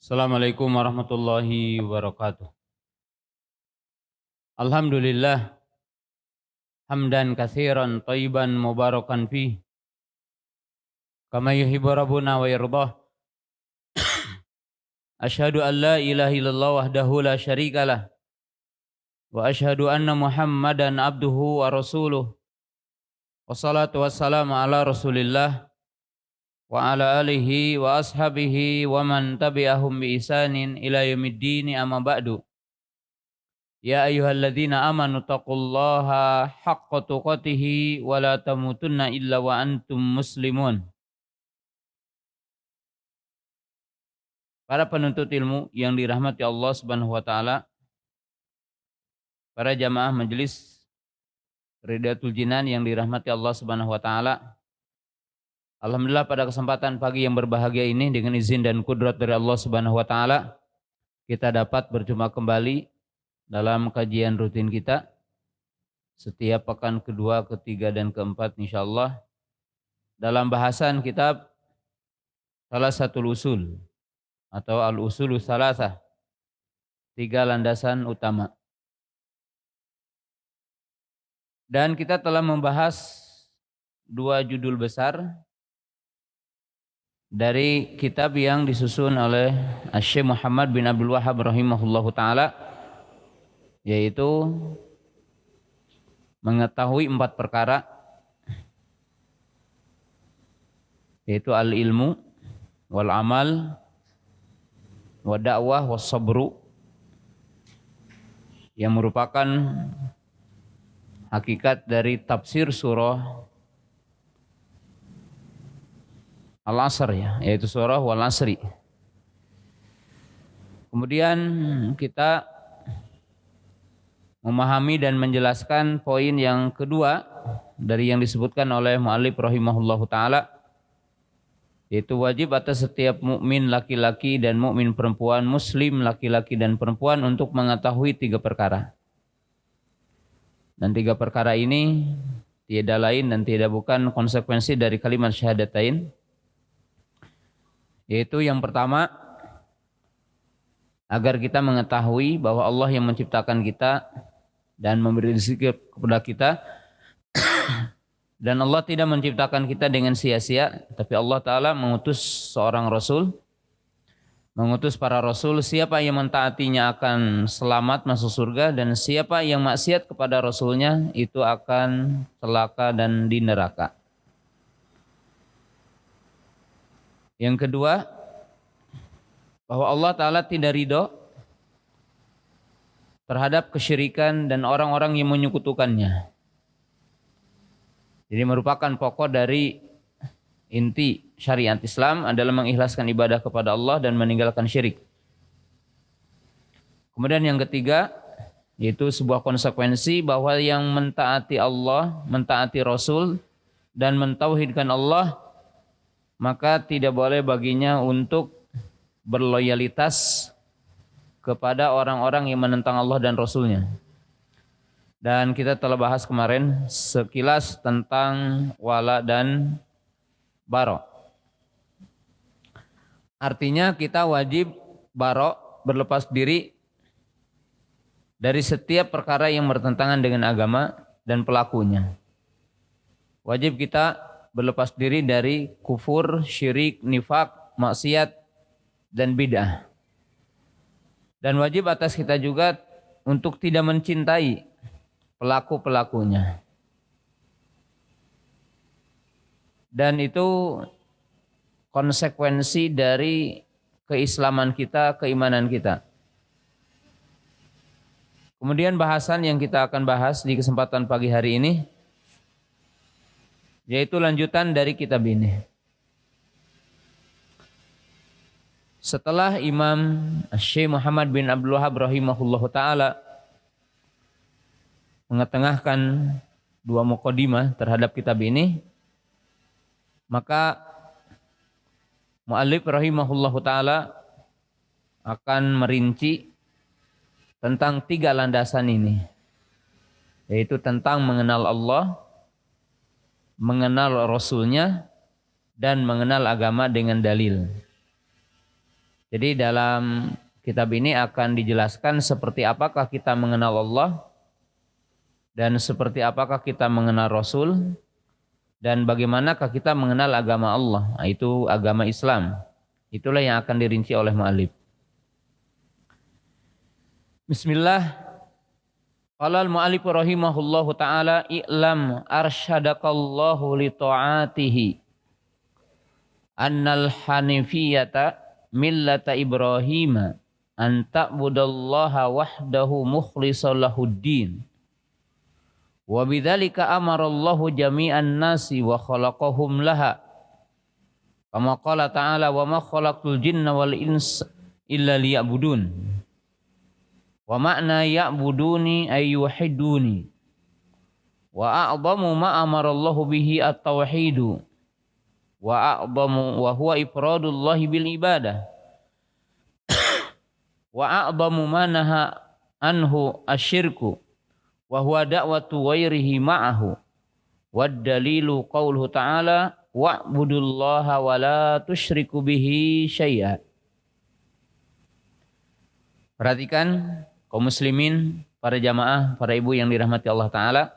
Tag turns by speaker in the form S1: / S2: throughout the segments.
S1: Assalamualaikum warahmatullahi wabarakatuh. Alhamdulillah hamdan katsiran thayyiban mubarakan fih kama yuhibbu rabbuna wa yardah. Asyhadu an la ilaha illallah wahdahu la syarikalah wa asyhadu anna Muhammadan abduhu wa rasuluh. Wassalatu wassalamu ala Rasulillah wa ala alihi wa ashabihi wa man tabi'ahum bi ihsanin ila yaumiddin amma ba'du. Ya ayyuhalladzina amanu taqullaha haqqa tuqatih wa la tamutunna illa wa antum muslimun. Para penuntut ilmu yang dirahmati Allah Subhanahu wa taala, para jamaah majelis Ridatul Jinan yang dirahmati Allah Subhanahu wa taala. Alhamdulillah pada kesempatan pagi yang berbahagia ini dengan izin dan kudrat dari Allah Subhanahu wa taala, kita dapat berjumpa kembali dalam kajian rutin kita setiap pekan kedua, ketiga dan keempat insyaallah dalam bahasan kitab Salasatul Usul atau Al-Usulu Salasah, tiga landasan utama. Dan kita telah membahas dua judul besar dari kitab yang disusun oleh Syekh Muhammad bin Abdul Wahhab rahimahullahu taala, yaitu mengetahui 4 perkara, yaitu al-ilmu wal amal wa da'wah was sabru, yang merupakan hakikat dari tafsir surah Al-Asr, yaitu surah Wal Asri. Kemudian kita memahami dan menjelaskan poin yang kedua dari yang disebutkan oleh mu'allif rahimahullahu taala, yaitu wajib atas setiap mukmin laki-laki dan mukmin perempuan, muslim laki-laki dan perempuan untuk mengetahui 3 perkara. Dan 3 perkara ini tiada lain dan tidak bukan konsekuensi dari kalimat syahadatain, yaitu yang pertama, agar kita mengetahui bahwa Allah yang menciptakan kita dan memberi rezeki kepada kita, dan Allah tidak menciptakan kita dengan sia-sia, tapi Allah Ta'ala mengutus seorang Rasul, mengutus para Rasul. Siapa yang mentaatinya akan selamat masuk surga, dan siapa yang maksiat kepada Rasulnya itu akan celaka dan di neraka. Yang kedua, bahwa Allah Ta'ala tidak ridho terhadap kesyirikan dan orang-orang yang menyekutukannya. Jadi merupakan pokok dari inti syariat Islam adalah mengikhlaskan ibadah kepada Allah dan meninggalkan syirik. Kemudian yang ketiga, yaitu sebuah konsekuensi bahwa yang mentaati Allah, mentaati Rasul dan mentauhidkan Allah, maka tidak boleh baginya untuk berloyalitas kepada orang-orang yang menentang Allah dan Rasulnya. Dan kita telah bahas kemarin sekilas tentang wala dan bara. Artinya kita wajib bara, berlepas diri dari setiap perkara yang bertentangan dengan agama dan pelakunya. Wajib kita berlepas diri dari kufur, syirik, nifak, maksiat, dan bid'ah. Dan wajib atas kita juga untuk tidak mencintai pelaku-pelakunya. Dan itu konsekuensi dari keislaman kita, keimanan kita. Kemudian bahasan yang kita akan bahas di kesempatan pagi hari ini, yaitu lanjutan dari kitab ini. Setelah Imam Syekh Muhammad bin Abdul Wahhab rahimahullahu taala mengetengahkan 2 muqaddimah terhadap kitab ini, maka mu'allif rahimahullahu taala akan merinci tentang 3 landasan ini, yaitu tentang mengenal Allah, mengenal Rasulnya, dan mengenal agama dengan dalil. Jadi dalam kitab ini akan dijelaskan seperti apakah kita mengenal Allah dan seperti apakah kita mengenal Rasul dan bagaimanakah kita mengenal agama Allah, itu agama Islam. Itulah yang akan dirinci oleh mu'allif. Bismillah. Qala al-mu'allif rahimahullahu ta'ala i'lam arsyadakallahu li ta'atihi annal hanifiyata millata Ibrahim an ta'budallaha wahdahu mukhlishan lahuddin wa bidzalika amarallahu jami'an nasi wa khalaqahum laha kama qala ta'ala wa ma khalaqtul jinna wal insa illa liya'budun wa ma'na ya'buduni ay yuwahhiduni wa a'zamu ma amarallahu bihi at-tauhidu wa a'zamu wa huwa ifradullahi bil ibadah wa a'zamu ma naha anhu asyirku wa huwa da'watu ghairihi ma'ahu wad dalilu qauluhu ta'ala wa'budullaha wa la tusyriku bihi syai'a. Perhatikan kaum muslimin, para jamaah, para ibu yang dirahmati Allah Ta'ala.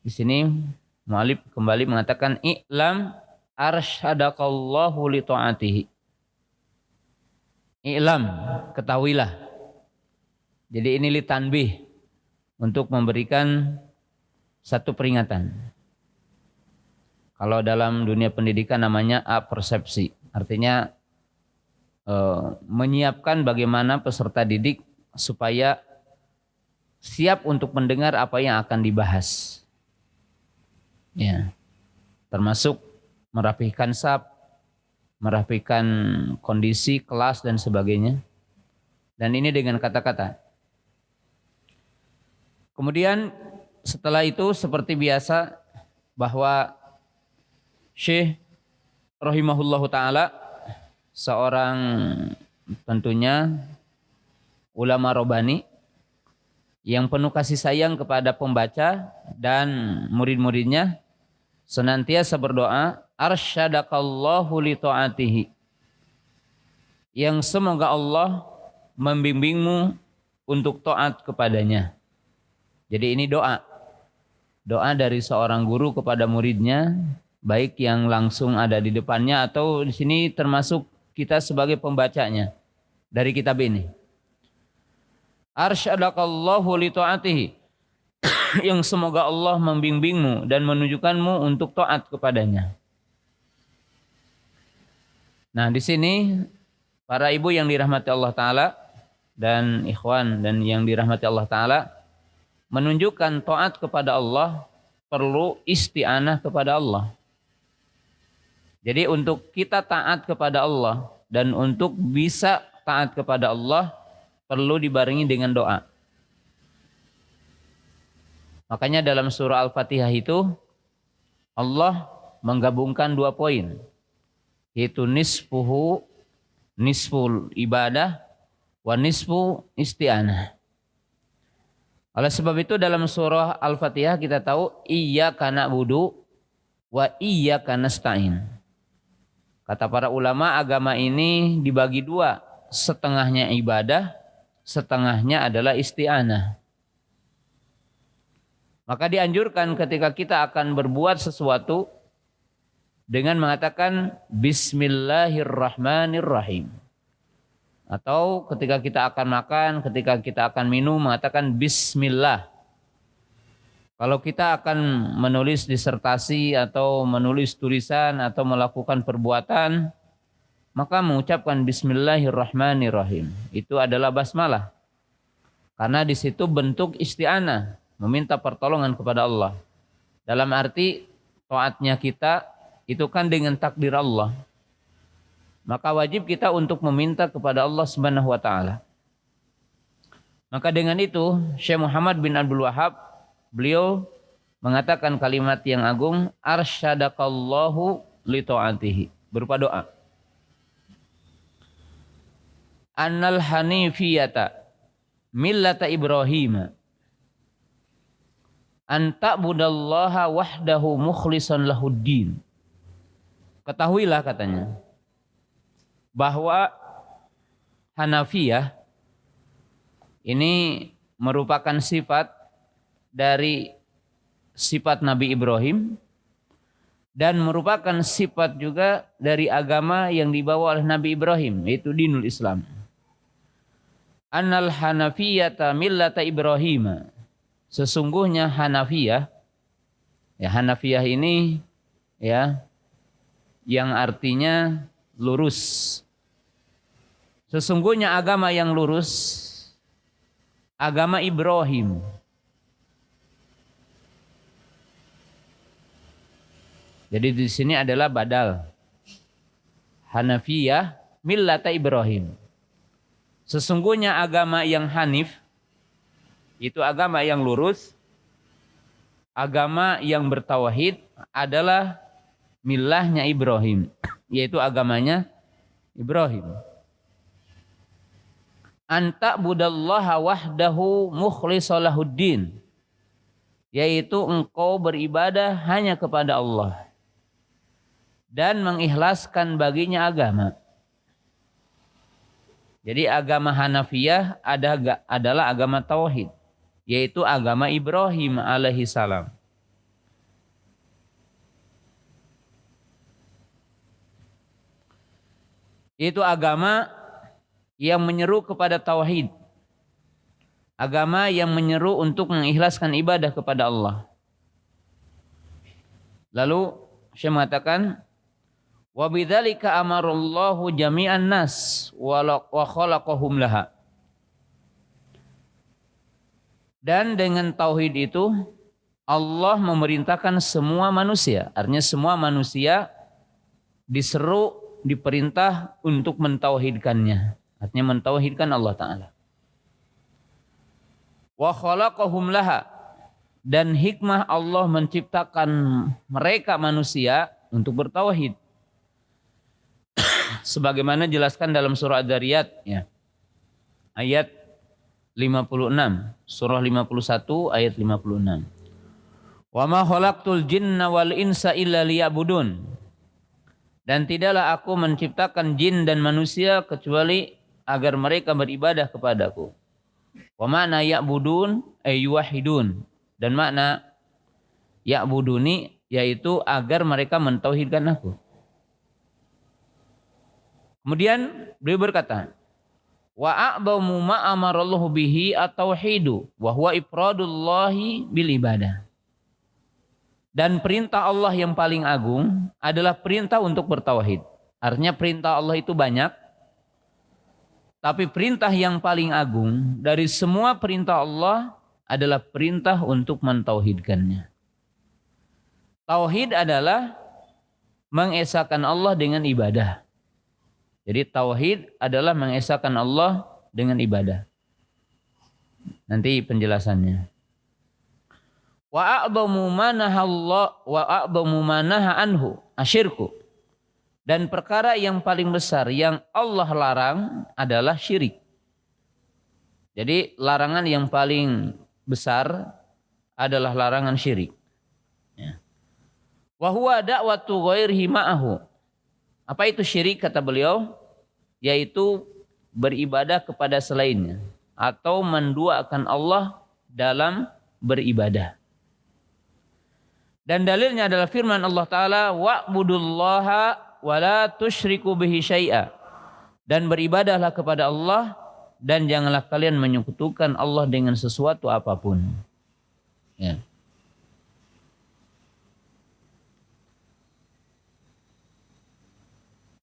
S1: Di sini mu'allif kembali mengatakan i'lam arsyadakallahu li ta'atihi. I'lam, ketahuilah. Jadi ini li tanbih, untuk memberikan satu peringatan. Kalau dalam dunia pendidikan namanya apersepsi. Artinya menyiapkan bagaimana peserta didik supaya siap untuk mendengar apa yang akan dibahas. Ya. Termasuk merapihkan saf, merapihkan kondisi kelas dan sebagainya. Dan ini dengan kata-kata. Kemudian setelah itu seperti biasa bahwa Syekh rahimahullahu ta'ala seorang tentunya ulama robani yang penuh kasih sayang kepada pembaca dan murid-muridnya, senantiasa berdoa arsyadakallahu li ta'atihi, yang semoga Allah membimbingmu untuk taat kepadanya. Jadi ini doa dari seorang guru kepada muridnya, baik yang langsung ada di depannya atau di sini termasuk kita sebagai pembacanya dari kitab ini. Arsyadakallahu li ta'atihi, yang semoga Allah membimbingmu dan menunjukkanmu untuk taat kepadanya. Nah, di sini para ibu yang dirahmati Allah Ta'ala dan ikhwan dan yang dirahmati Allah Ta'ala menunjukkan taat kepada Allah perlu isti'anah kepada Allah. Jadi untuk kita taat kepada Allah dan untuk bisa taat kepada Allah perlu dibarengi dengan doa. Makanya dalam surah Al-Fatihah itu Allah menggabungkan 2 poin. Yaitu nisful ibadah wa nisfu isti'anah. Oleh sebab itu dalam surah Al-Fatihah kita tahu iyyaka na'budu wa iyyaka nasta'in. Kata para ulama agama ini dibagi 2, setengahnya ibadah, setengahnya adalah isti'anah. Maka dianjurkan ketika kita akan berbuat sesuatu dengan mengatakan Bismillahirrahmanirrahim. Atau ketika kita akan makan, ketika kita akan minum mengatakan Bismillah. Kalau kita akan menulis disertasi atau menulis tulisan atau melakukan perbuatan, maka mengucapkan Bismillahirrahmanirrahim. Itu adalah basmalah. Karena di situ bentuk isti'anah, meminta pertolongan kepada Allah. Dalam arti taatnya kita itu kan dengan takdir Allah. Maka wajib kita untuk meminta kepada Allah Subhanahu wa taala. Maka dengan itu Syekh Muhammad bin Abdul Wahhab beliau mengatakan kalimat yang agung arsyadakallahu li ta'atihi, berupa doa. Annal hanifiyata millata Ibrahim an ta'budallaha wahdahu mukhlishan lahuddin. Ketahuilah katanya bahwa Hanafiyah ini merupakan sifat dari sifat Nabi Ibrahim dan merupakan sifat juga dari agama yang dibawa oleh Nabi Ibrahim, yaitu dinul Islam. Annal hanafiyata millata Ibrahim. Sesungguhnya Hanafiyah, ya Hanafiyah ini ya yang artinya lurus. Sesungguhnya agama yang lurus, agama Ibrahim. Jadi di sini adalah badal. Hanafiyah millata Ibrahim. Sesungguhnya agama yang hanif itu agama yang lurus, agama yang bertauhid adalah millahnya Ibrahim, yaitu agamanya Ibrahim. Anta budallaha wahdahu mukhlishalahuddin, yaitu engkau beribadah hanya kepada Allah dan mengikhlaskan baginya agama. Jadi agama Hanafiyah adalah agama tauhid, yaitu agama Ibrahim alaihi salam. Itu agama yang menyeru kepada tauhid. Agama yang menyeru untuk mengikhlaskan ibadah kepada Allah. Lalu Syekh mengatakan, wa bidzalika amarallahu jami'an nas wa khalaqahum laha. Dan dengan tauhid itu Allah memerintahkan semua manusia. Artinya semua manusia diseru, diperintah untuk mentauhidkannya. Artinya mentauhidkan Allah Ta'ala. Wa khalaqahum laha. Dan hikmah Allah menciptakan mereka manusia untuk bertauhid. Sebagaimana jelaskan dalam surah Ad-Dariyat ya. Ayat 56, surah 51 ayat 56. Wa ma khalaqtul jinna wal insa illa liya'budun. Dan tidaklah aku menciptakan jin dan manusia kecuali agar mereka beribadah kepadaku. Wa makna ya'budun ay yuwahhidun. Dan makna ya'buduni yaitu agar mereka mentauhidkan aku. Kemudian beliau berkata, wa a'bamu ma amarallahu bihi at-tauhidu wa huwa ifradullahi bil ibadah. Dan perintah Allah yang paling agung adalah perintah untuk bertauhid. Artinya perintah Allah itu banyak, tapi perintah yang paling agung dari semua perintah Allah adalah perintah untuk mentauhidkannya. Tauhid adalah mengesahkan Allah dengan ibadah. Jadi tauhid adalah mengesahkan Allah dengan ibadah. Nanti penjelasannya. Wa a'bamu manaha anhu asyirku. Dan perkara yang paling besar yang Allah larang adalah syirik. Jadi larangan yang paling besar adalah larangan syirik. Wa huwa da'watu ghairihi ma'ahu. Apa itu syirik kata beliau? Yaitu beribadah kepada selainnya atau menduakan Allah dalam beribadah. Dan dalilnya adalah firman Allah Ta'ala, wa'budullaha wa la tusyriku bihi syai'a. Dan beribadahlah kepada Allah dan janganlah kalian menyekutukan Allah dengan sesuatu apapun. Ya.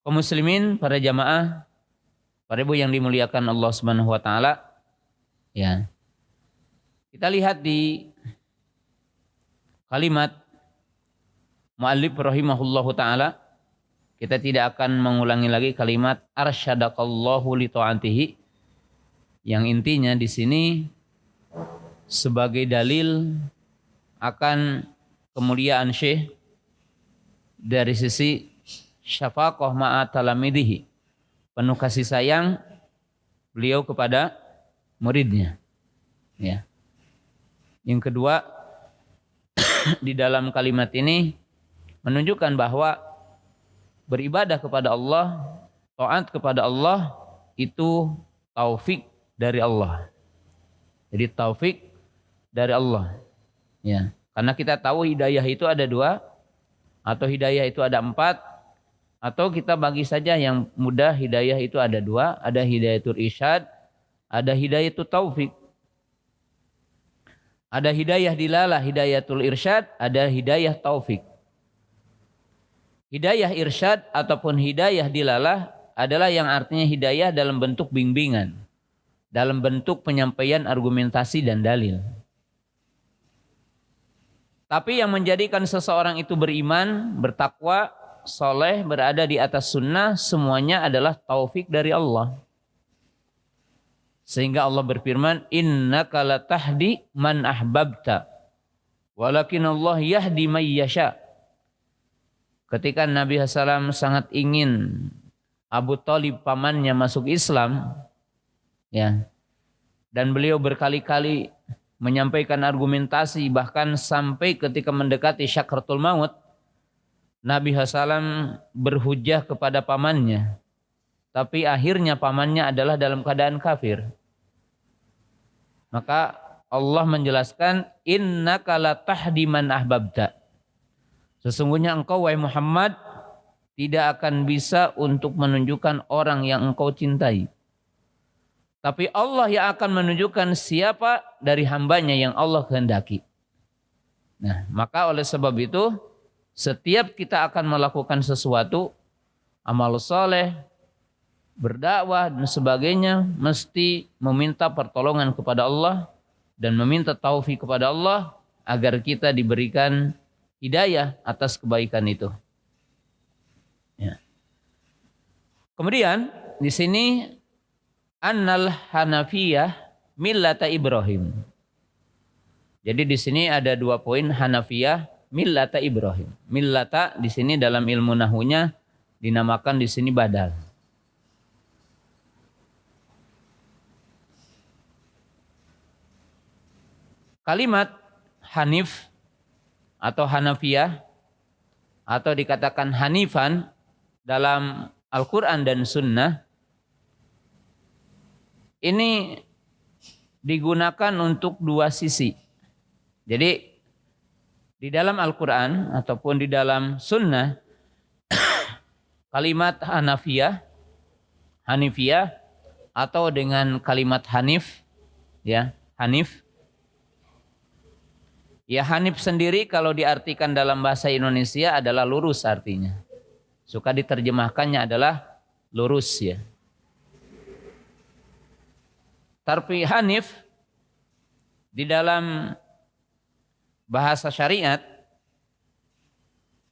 S1: Kaum muslimin, para jamaah, para ibu yang dimuliakan Allah Subhanahu wa taala, ya. Kita lihat di kalimat muallif rahimahullahu taala, kita tidak akan mengulangi lagi kalimat arsyadakallahu li ta'atihi, yang intinya di sini sebagai dalil akan kemuliaan Syekh dari sisi syafaqah ma'a talamidihi, penuh kasih sayang beliau kepada muridnya. Ya. Yang kedua, di dalam kalimat ini menunjukkan bahwa beribadah kepada Allah, taat kepada Allah itu taufik dari Allah. Jadi taufik dari Allah. Ya, karena kita tahu hidayah itu ada 2, atau hidayah itu ada 4, atau kita bagi saja yang mudah, hidayah itu ada 2, ada hidayatul irsyad, ada hidayatul taufik. Ada hidayah dilalah, hidayatul irsyad, ada hidayah taufik. Hidayah irsyad ataupun hidayah dilalah adalah yang artinya hidayah dalam bentuk bimbingan, dalam bentuk penyampaian argumentasi dan dalil. Tapi yang menjadikan seseorang itu beriman, bertakwa, soleh, berada di atas sunnah, semuanya adalah taufik dari Allah. Sehingga Allah berfirman, innaka latahdi man ahbabta, walakin Allah yahdi man yasha. Ketika Nabi SAW sangat ingin Abu Thalib pamannya masuk Islam, ya, dan beliau berkali-kali menyampaikan argumentasi, bahkan sampai ketika mendekati syakratul maut, Nabi SAW berhujjah kepada pamannya, tapi akhirnya pamannya adalah dalam keadaan kafir. Maka Allah menjelaskan, innaka latahdi man ahbabta. Sesungguhnya engkau wahai Muhammad tidak akan bisa untuk menunjukkan orang yang engkau cintai. Tapi Allah yang akan menunjukkan siapa dari hambanya yang Allah kehendaki. Nah, maka oleh sebab itu, setiap kita akan melakukan sesuatu, amal soleh, berdakwah dan sebagainya, mesti meminta pertolongan kepada Allah dan meminta taufik kepada Allah agar kita diberikan hidayah atas kebaikan itu. Ya. Kemudian di sini annal hanafiyah millata Ibrahim. Jadi di sini ada 2 poin, hanafiyah millata Ibrahim. Millata di sini dalam ilmu nahwunya dinamakan di sini badal. Kalimat hanif atau hanafiyah atau dikatakan hanifan dalam Al-Quran dan Sunnah ini digunakan untuk 2 sisi. Jadi di dalam Al-Quran ataupun di dalam Sunnah kalimat hanafiyah atau dengan kalimat hanif, ya, hanif. Ya, hanif sendiri kalau diartikan dalam bahasa Indonesia adalah lurus artinya. Suka diterjemahkannya adalah lurus, ya. Tapi hanif di dalam bahasa syariat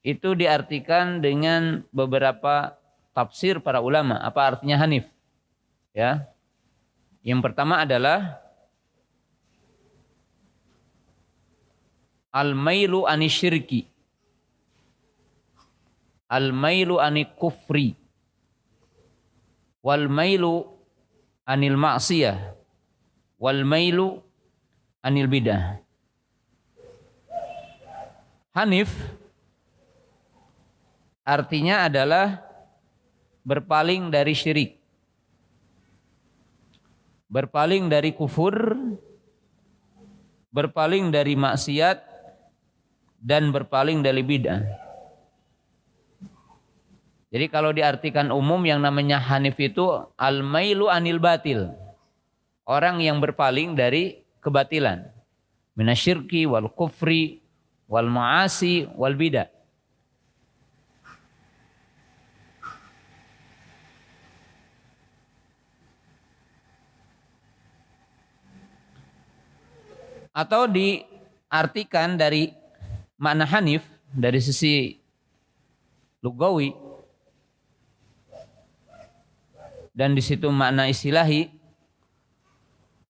S1: itu diartikan dengan beberapa tafsir para ulama. Apa artinya hanif? Ya. Yang pertama adalah al-mailu anisyirki, al-mailu anikufri, wal mailu anil ma'siyah, wal mailu anil bidah. Hanif artinya adalah berpaling dari syirik, berpaling dari kufur, berpaling dari maksiat, dan berpaling dari bid'ah. Jadi kalau diartikan umum yang namanya hanif itu al-mailu anil batil. Orang yang berpaling dari kebatilan. Minasyirki wal kufri wal ma'asi wal bid'ah. Atau diartikan dari makna hanif dari sisi lugawi dan di situ makna istilahi,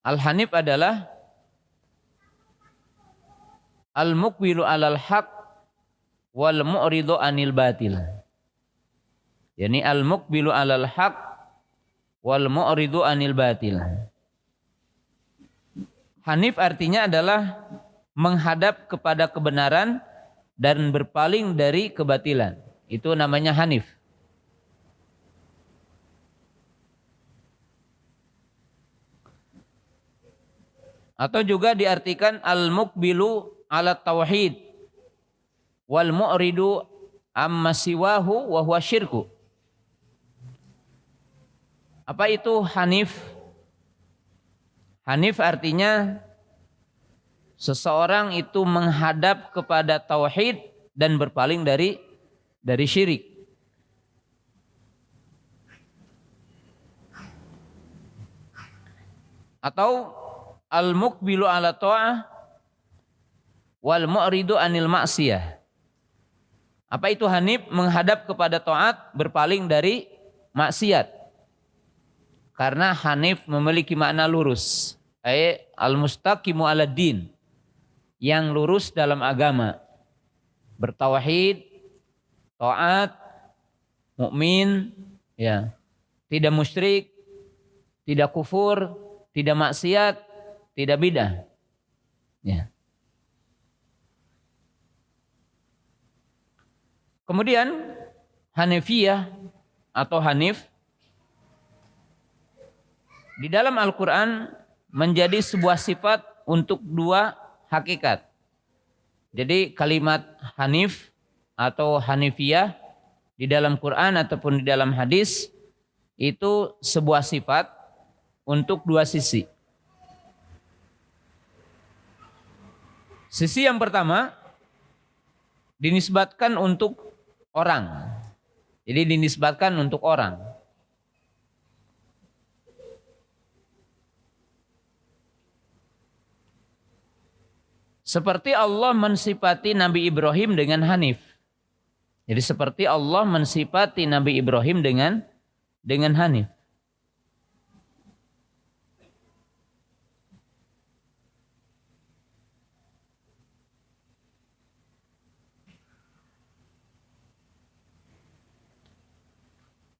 S1: al-hanif adalah al-muqbilu alal haq wal mu'ridu anil batil. Yani al-muqbilu alal haq wal mu'ridu anil batil. Hanif artinya adalah menghadap kepada kebenaran dan berpaling dari kebatilan. Itu namanya hanif. Atau juga diartikan al-muqbilu ala tauhid wal mu'ridu amma siwahu wa huwa syirku. Apa itu hanif? Hanif artinya seseorang itu menghadap kepada tauhid dan berpaling dari syirik. Atau al-muqbilu ala ta'ah wal mu'ridu anil ma'siyah. Apa itu hanif? Menghadap kepada taat, berpaling dari maksiat. Karena hanif memiliki makna lurus. Al-mustaqimu ala din. Yang lurus dalam agama. Bertauhid, taat, mukmin, ya. Tidak musyrik, tidak kufur, tidak maksiat, tidak bidah. Ya. Kemudian Hanifiyah atau Hanif di dalam Al-Quran menjadi sebuah sifat untuk dua hakikat. Jadi kalimat Hanif atau Hanifiyah di dalam Quran ataupun di dalam hadis itu sebuah sifat untuk dua sisi. Sisi yang pertama dinisbatkan untuk orang. Jadi dinisbatkan untuk orang. Seperti Allah mensifati Nabi Ibrahim dengan Hanif. Jadi seperti Allah mensifati Nabi Ibrahim dengan Hanif.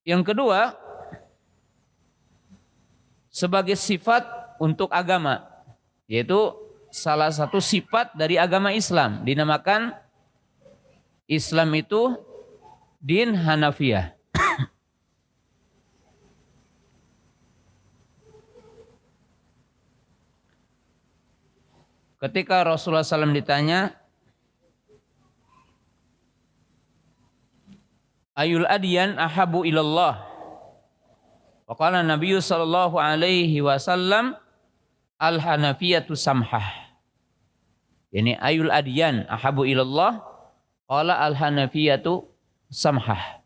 S1: Yang kedua, sebagai sifat untuk agama, yaitu salah satu sifat dari agama Islam, dinamakan Islam itu din Hanafiyah. Ketika Rasulullah SAW ditanya, ayul adyan ahabu ilallah. Waqala Nabi sallallahu alaihi wasallam al-hanafiyatu samhah. Yani ayul adyan ahabu ilallah. Qala al-hanafiyatu samhah.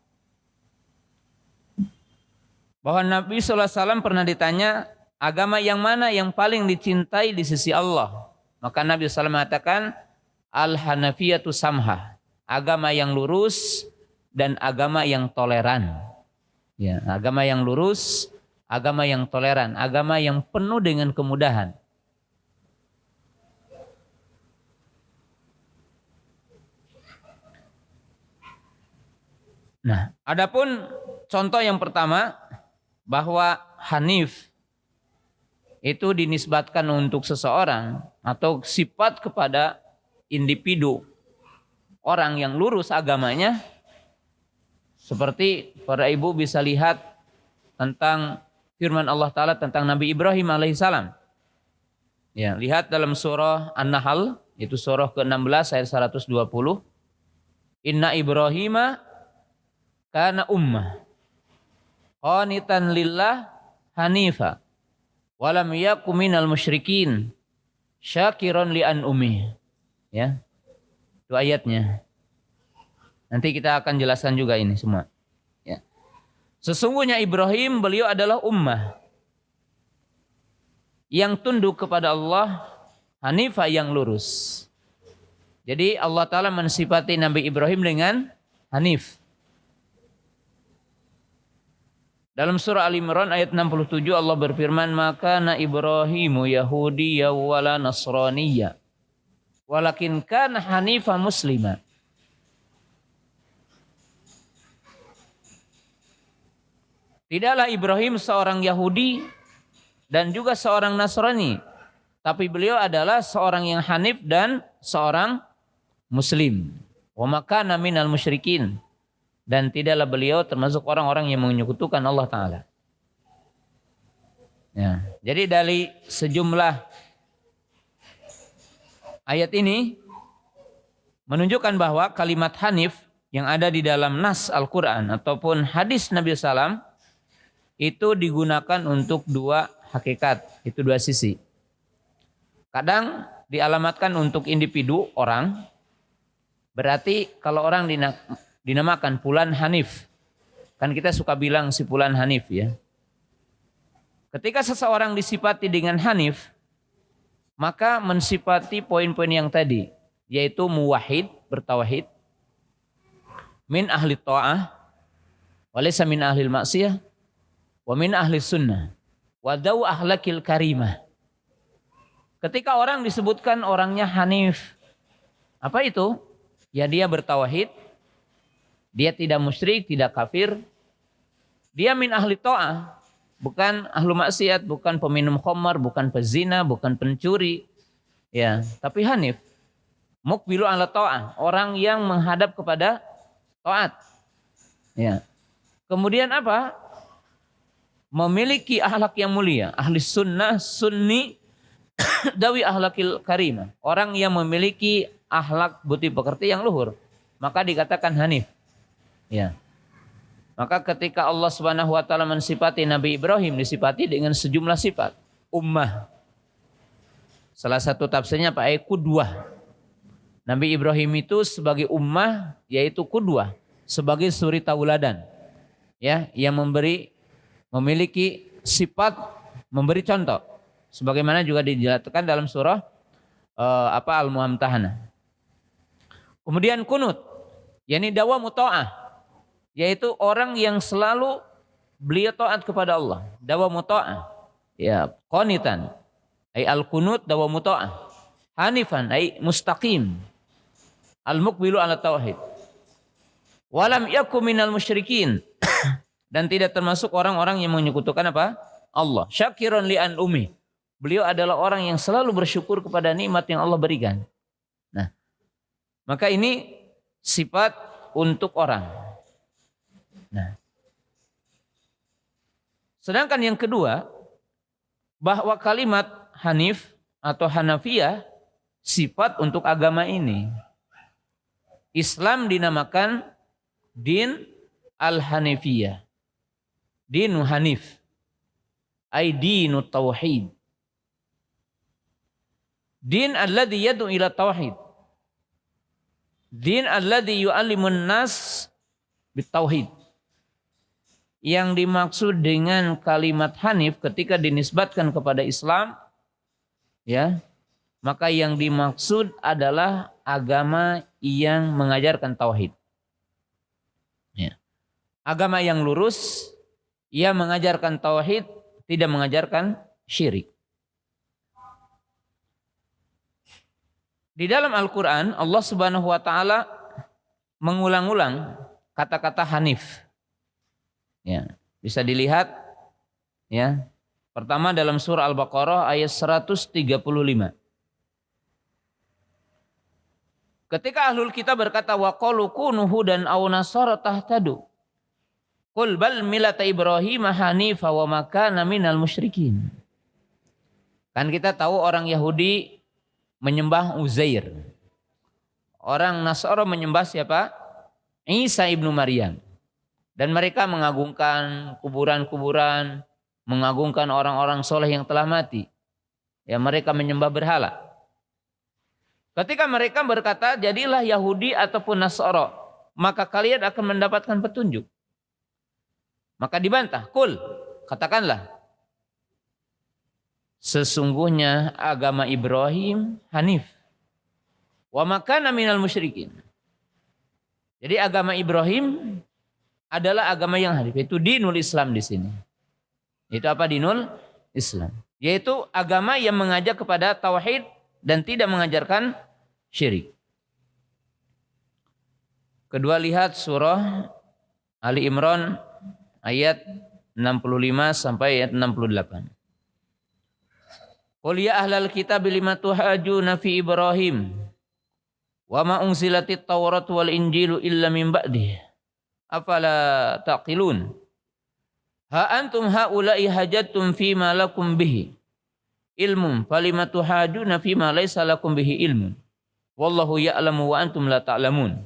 S1: Bahwa Nabi sallallahu alaihi wasallam pernah ditanya, agama yang mana yang paling dicintai di sisi Allah? Maka Nabi sallallahu alaihi wasallam mengatakan al-hanafiyatu samhah. Agama yang lurus dan agama yang toleran. Ya, agama yang lurus, agama yang toleran, agama yang penuh dengan kemudahan. Nah, adapun contoh yang pertama bahwa Hanif itu dinisbatkan untuk seseorang atau sifat kepada individu orang yang lurus agamanya. Seperti para ibu bisa lihat tentang firman Allah Ta'ala tentang Nabi Ibrahim alaihissalam. Ya, lihat dalam surah An-Nahl, itu surah ke-16 ayat 120. Inna Ibrahima kana ummah qanitan lillah hanifa walam yakum minal musyrikin syakiron li an ummi. Ya. Itu ayatnya. Nanti kita akan jelaskan juga ini semua. Ya. Sesungguhnya Ibrahim, beliau adalah ummah yang tunduk kepada Allah, hanifah yang lurus. Jadi Allah Ta'ala mensifati Nabi Ibrahim dengan Hanif. Dalam surah Al-Imran ayat 67 Allah berfirman, maka na Ibrahimu Yahudiyya wala Nasraniyya walakin kana Hanifah Muslima. Tidaklah Ibrahim seorang Yahudi dan juga seorang Nasrani, tapi beliau adalah seorang yang Hanif dan seorang Muslim. Wa makana minal musyrikin, dan tidaklah beliau termasuk orang-orang yang menyekutukan Allah Ta'ala. Ya, jadi dari sejumlah Ayat ini menunjukkan bahwa kalimat hanif yang ada di dalam nas Al-Quran ataupun hadis Nabi SAW itu digunakan untuk dua hakikat, itu dua sisi. Kadang dialamatkan untuk individu orang, berarti kalau orang dinamakan fulan hanif, kan kita suka bilang si fulan hanif ya. Ketika seseorang disifati dengan hanif, maka mensifati poin-poin yang tadi, yaitu muwahhid, bertauhid, min ahli ta'ah, walaysa min ahli maksiyah, wa min ahli sunnah, wa daw ahlakil karimah. Ketika orang disebutkan orangnya hanif, apa itu? Ya dia bertauhid, dia tidak musyrik, tidak kafir, dia min ahli ta'ah, bukan ahlu maksiat, bukan peminum khamar, bukan pezina, bukan pencuri, ya, tapi hanif. Muqbilu ala ta'ah, orang yang menghadap kepada taat. Ya. Kemudian apa? Memiliki akhlak yang mulia, ahli sunnah, sunni, dawi akhlakil karimah, orang yang memiliki akhlak budi pekerti yang luhur, maka dikatakan hanif. Ya. Maka ketika Allah Subhanahu wa taala mensifati Nabi Ibrahim, disifati dengan sejumlah sifat. Ummah. Salah satu tafsirnya apa? Qudwah. Nabi Ibrahim itu sebagai ummah, yaitu qudwah, sebagai suri tauladan. Ya, yang memiliki sifat memberi contoh. Sebagaimana juga dijelaskan dalam surah Al-Mumtahanah. Kemudian kunut, yakni dawamu ta'ah, yaitu orang yang selalu beliau taat kepada Allah. Dawamu ta'ah. Ya, qanitan. Ai al-qunut dawamu ta'ah. Hanifan ai mustaqim. Al-muqbilu ala tauhid. Walam yakum minal musyrikin. Dan tidak termasuk orang-orang yang menyekutukan apa? Allah. Syakiron li an umi. Beliau adalah orang yang selalu bersyukur kepada nikmat yang Allah berikan. Nah, maka ini sifat untuk orang. Nah, sedangkan yang kedua, bahwa kalimat hanif atau hanafiyah sifat untuk agama ini. Islam dinamakan din al-hanifiyah. Dinu hanif. Ay dinu tauhid. Din alladhi yad'u ila tauhid. Din alladhi yu'allimun nas bitauhid. Yang dimaksud dengan kalimat hanif ketika dinisbatkan kepada Islam, ya, maka yang dimaksud adalah agama yang mengajarkan tauhid. Ya. Agama yang lurus, ia mengajarkan tauhid, tidak mengajarkan syirik. Di dalam Al-Quran, Allah Subhanahu wa Ta'ala mengulang-ulang kata-kata hanif. Ya, bisa dilihat ya. Pertama dalam surah Al-Baqarah ayat 135. Ketika ahlul kitab berkata wa qalu kunu hudan aw nasara tahtadu. Qul bal millata Ibrahim hanifa wa ma kana minal musyrikin. Kan kita tahu orang Yahudi menyembah Uzair. Orang Nasara menyembah siapa? Isa ibnu Maryam. Dan mereka mengagungkan kuburan-kuburan, mengagungkan orang-orang soleh yang telah mati. Ya, mereka menyembah berhala. Ketika mereka berkata, jadilah Yahudi ataupun Nasara, maka kalian akan mendapatkan petunjuk. Maka dibantah, kul, katakanlah, sesungguhnya agama Ibrahim hanif. Wa makana minal musyrikin. Jadi agama Ibrahim adalah agama yang hanif, itu dinul Islam di sini. Itu apa dinul Islam? Yaitu agama yang mengajak kepada tauhid dan tidak mengajarkan syirik. Kedua, lihat surah Ali Imran ayat 65 sampai ayat 68. Qul ya ahlal kitab lima tuhajuna fi Ibrahim wa ma unzilatit Taurat wal Injilu illa min ba'dih afala taqilun. Ha antum haula'i hajattum fi ma lakum bihi ilmun falima tuhajuna fima laisa lakum bihi ilmun wallahu ya'lamu wa antum la ta'lamun.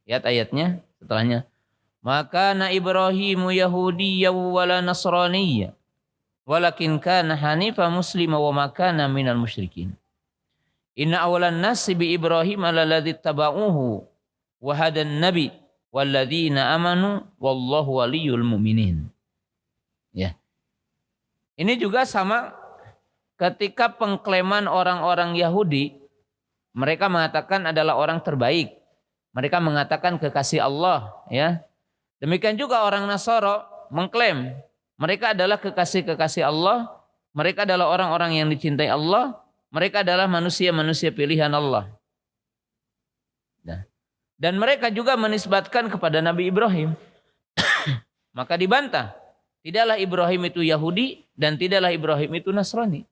S1: Lihat ayatnya setelahnya. Maka na Ibrahimu Yahudiyya wala Nasraniyya walakin kana hanifa muslima wa ma kana minal musyrikin. Inna awalan nasi bi Ibrahim alladzi tabauhu wa hadan nabi walladzina amanu wallahu waliyul mu'minin. Ya. Ini juga sama ketika pengklaiman orang-orang Yahudi, mereka mengatakan adalah orang terbaik. Mereka mengatakan kekasih Allah, ya. Demikian juga orang Nasara mengklaim mereka adalah kekasih-kekasih Allah, mereka adalah orang-orang yang dicintai Allah, mereka adalah manusia-manusia pilihan Allah. Nah, dan mereka juga menisbatkan kepada Nabi Ibrahim. Maka dibantah, tidaklah Ibrahim itu Yahudi dan tidaklah Ibrahim itu Nasrani.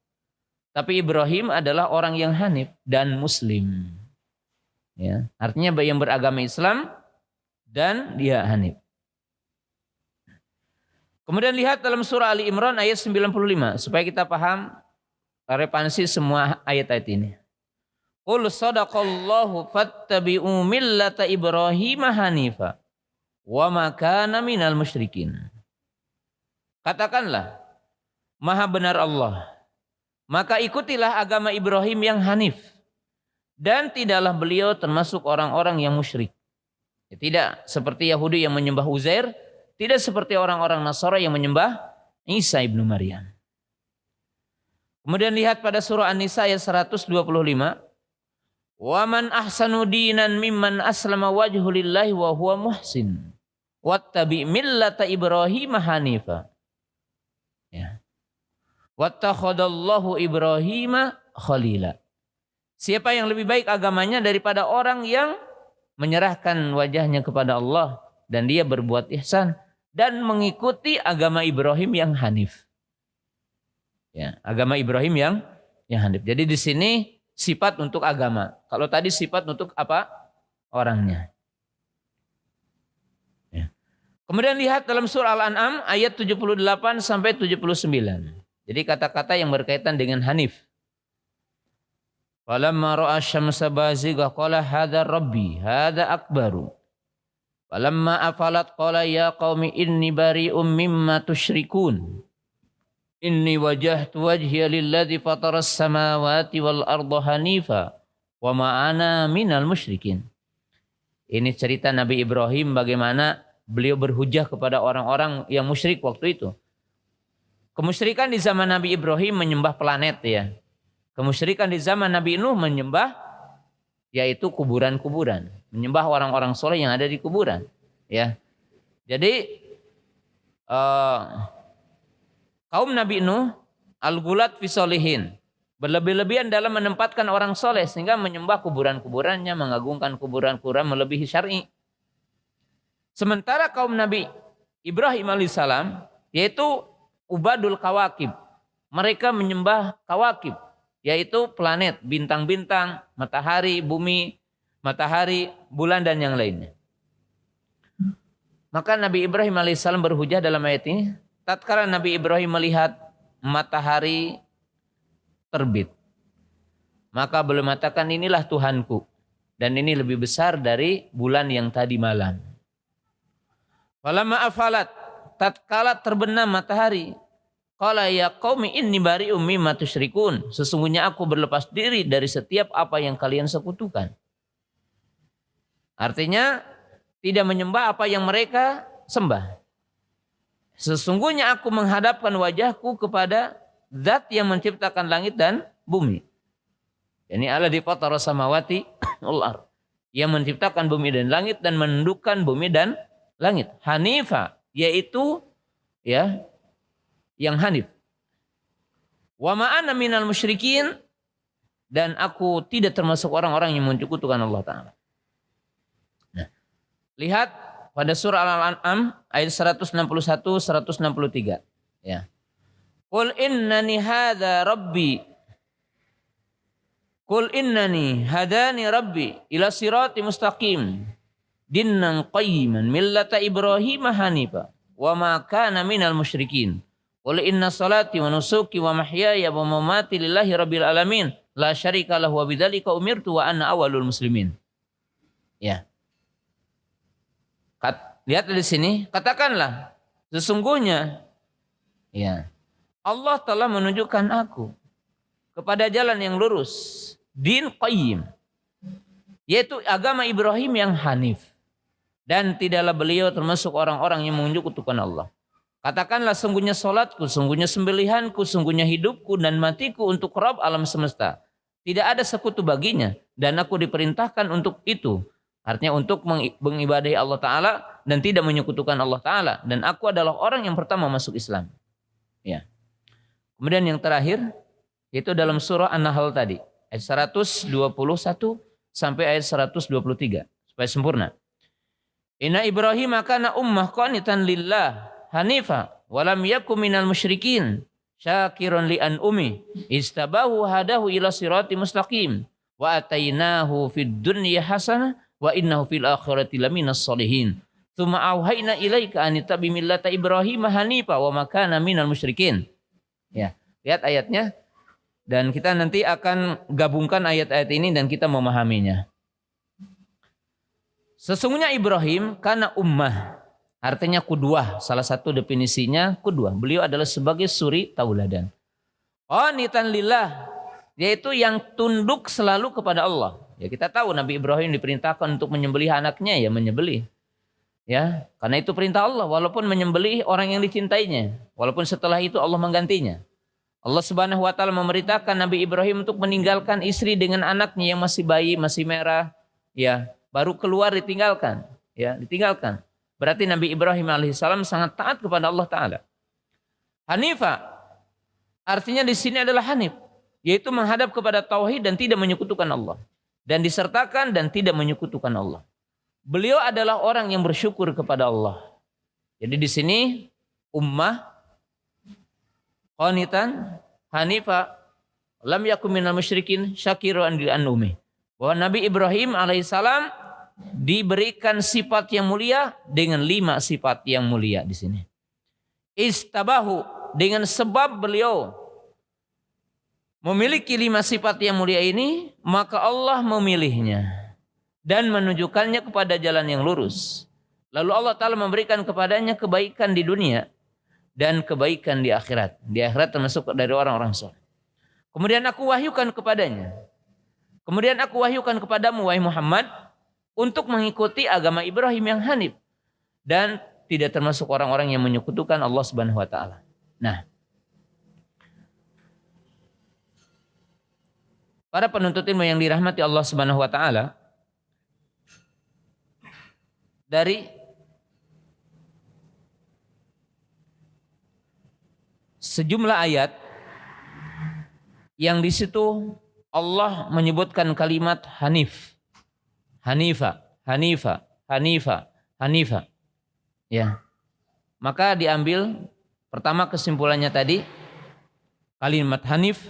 S1: Tapi Ibrahim adalah orang yang hanif dan muslim. Ya, artinya yang beragama Islam dan dia hanif. Kemudian lihat dalam surah Ali Imran ayat 95 supaya kita paham relevansi semua ayat-ayat ini. Qul sadaqallahu fattabi'u millata Ibrahim hanifa wa ma kana minal musyrikin. Katakanlah, maha benar Allah, maka ikutilah agama Ibrahim yang hanif dan tidaklah beliau termasuk orang-orang yang musyrik. Ya, tidak seperti Yahudi yang menyembah Uzair, tidak seperti orang-orang Nasara yang menyembah Isa ibnu Maryam. Kemudian lihat pada surah An-Nisa ayat 125. Wa man ahsanu dinan mimman aslama wajhu lillahi wa huwa muhsin. Wattabi millata Ibrahim hanifa. Ya. Wattakhadallahu Ibrahim khalila. Siapa yang lebih baik agamanya daripada orang yang menyerahkan wajahnya kepada Allah dan dia berbuat ihsan dan mengikuti agama Ibrahim yang hanif. Ya, agama Ibrahim yang hanif. Jadi di sini sifat untuk agama. Kalau tadi sifat untuk apa? Orangnya. Ya. Kemudian lihat dalam surah Al-An'am ayat 78 sampai 79. Jadi kata-kata yang berkaitan dengan hanif. Falamma ra'a asy-syamsa bazighah qala hadza rabbi hadza akbaru. Falamma afalat qala ya qaumi inni bari'um mimma tusyrikun. Inni wajahtu wajhiya lilladzi fataras samawati wal arda hanifa wa ma ana minal musyrikin. Ini cerita Nabi Ibrahim bagaimana beliau berhujah kepada orang-orang yang musyrik waktu itu. Kemusyrikan di zaman Nabi Ibrahim menyembah planet ya. Kemusyrikan di zaman Nabi Nuh menyembah yaitu kuburan-kuburan, menyembah orang-orang soleh yang ada di kuburan, ya. Jadi kaum Nabi Nuh al-gulat fi sholihin, berlebih-lebihan dalam menempatkan orang soleh sehingga menyembah kuburan-kuburannya, mengagungkan kuburan-kuburan melebihi syar'i. Sementara kaum Nabi Ibrahim alaihissalam yaitu ubadul kawakib, mereka menyembah kawakib, yaitu planet, bintang-bintang, matahari, bumi, matahari, bulan dan yang lainnya. Maka Nabi Ibrahim alaihissalam berhujah dalam ayat ini, tatkala Nabi Ibrahim melihat matahari terbit, maka beliau mengatakan inilah Tuhanku dan ini lebih besar dari bulan yang tadi malam. Falamma afalat, tatkala terbenam matahari, qala ya qaumi inni bari'um mimma tusyrikun. Sesungguhnya aku berlepas diri dari setiap apa yang kalian sekutukan. Artinya tidak menyembah apa yang mereka sembah. Sesungguhnya aku menghadapkan wajahku kepada Zat yang menciptakan langit dan bumi. Ini alladzi fatara samawati wal ardh. Yang menciptakan bumi dan langit dan menundukkan bumi dan langit. Hanifa yaitu ya yang hanif. Wa ma ana minal musyrikin, dan aku tidak termasuk orang-orang yang menyekutukan Allah Ta'ala. Nah, lihat pada surah Al-An'am ayat 161-163. Ya. Qul innani hadza rabbi. Qul innani hadani rabbi ila sirati mustaqim. Dinnan qayyiman millata Ibrahim hanifa wa ma kana minal musyrikin. Qul inna salati wa nusuki wa mahyaya wa mamati lillahi rabbil alamin la syarika lahu wa bidzalika umirtu wa ana awwalul muslimin. Ya. Lihat di sini, katakanlah sesungguhnya ya Allah telah menunjukkan aku kepada jalan yang lurus, din qayyim, yaitu agama Ibrahim yang hanif, dan tidaklah beliau termasuk orang-orang yang menyekutukan Allah. Katakanlah sungguhnya salatku, sungguhnya sembelihanku, sungguhnya hidupku dan matiku untuk Rabb alam semesta. Tidak ada sekutu baginya dan aku diperintahkan untuk itu. Artinya untuk mengibadahi Allah Ta'ala dan tidak menyekutukan Allah Ta'ala. Dan aku adalah orang yang pertama masuk Islam. Ya. Kemudian yang terakhir, itu dalam surah An-Nahl tadi. Ayat 121 sampai ayat 123. Supaya sempurna. Inna Ibrahim kana ummah qanitan lillah hanifa walam yakum minal musyrikin syakiran li an umi istabahu hadahu ila sirati mustaqim wa atainahu fid dunya hasanah wa innahu fil akhirati laminas solihin. Tsumma auhayna ilaika an tabi millata Ibrahim hanifa wa ma kana minal musyrikin. Ya, lihat ayatnya dan kita nanti akan gabungkan ayat-ayat ini dan kita memahaminya. Sesungguhnya Ibrahim karena ummah, artinya kudwah. Salah satu definisinya kudwah. Beliau adalah sebagai suri tauladan. Qanitan lillah, yaitu yang tunduk selalu kepada Allah. Ya kita tahu Nabi Ibrahim diperintahkan untuk menyembelih anaknya, ya menyembelih. Ya, karena itu perintah Allah walaupun menyembelih orang yang dicintainya, walaupun setelah itu Allah menggantinya. Allah Subhanahu wa taala memerintahkan Nabi Ibrahim untuk meninggalkan istri dengan anaknya yang masih bayi, masih merah, ya, baru keluar ditinggalkan, ya, ditinggalkan. Berarti Nabi Ibrahim alaihissalam sangat taat kepada Allah Taala. Hanifah artinya di sini adalah hanif, yaitu menghadap kepada tauhid dan tidak menyekutukan Allah, dan disertakan dan tidak menyekutukan Allah. Beliau adalah orang yang bersyukur kepada Allah. Jadi di sini ummah qanitan hanifah lam yakum minal musyrikin syakiran li an-umi. Bahwa Nabi Ibrahim alaihissalam diberikan sifat yang mulia dengan 5 sifat yang mulia di sini. Istabahu, dengan sebab beliau memiliki 5 sifat yang mulia ini, maka Allah memilihnya dan menunjukkannya kepada jalan yang lurus. Lalu Allah Ta'ala memberikan kepadanya kebaikan di dunia dan kebaikan di akhirat. Di akhirat termasuk dari orang-orang saleh. Kemudian aku wahyukan kepadanya. Kemudian aku wahyukan kepadamu wahai Muhammad untuk mengikuti agama Ibrahim yang hanif dan tidak termasuk orang-orang yang menyekutukan Allah Subhanahu wa taala. Nah, para penuntut ilmu yang dirahmati Allah Subhanahu wa taala, dari sejumlah ayat yang di situ Allah menyebutkan kalimat hanif, hanifa, hanifa, hanifa, hanifa. Ya. Maka diambil pertama kesimpulannya tadi, kalimat hanif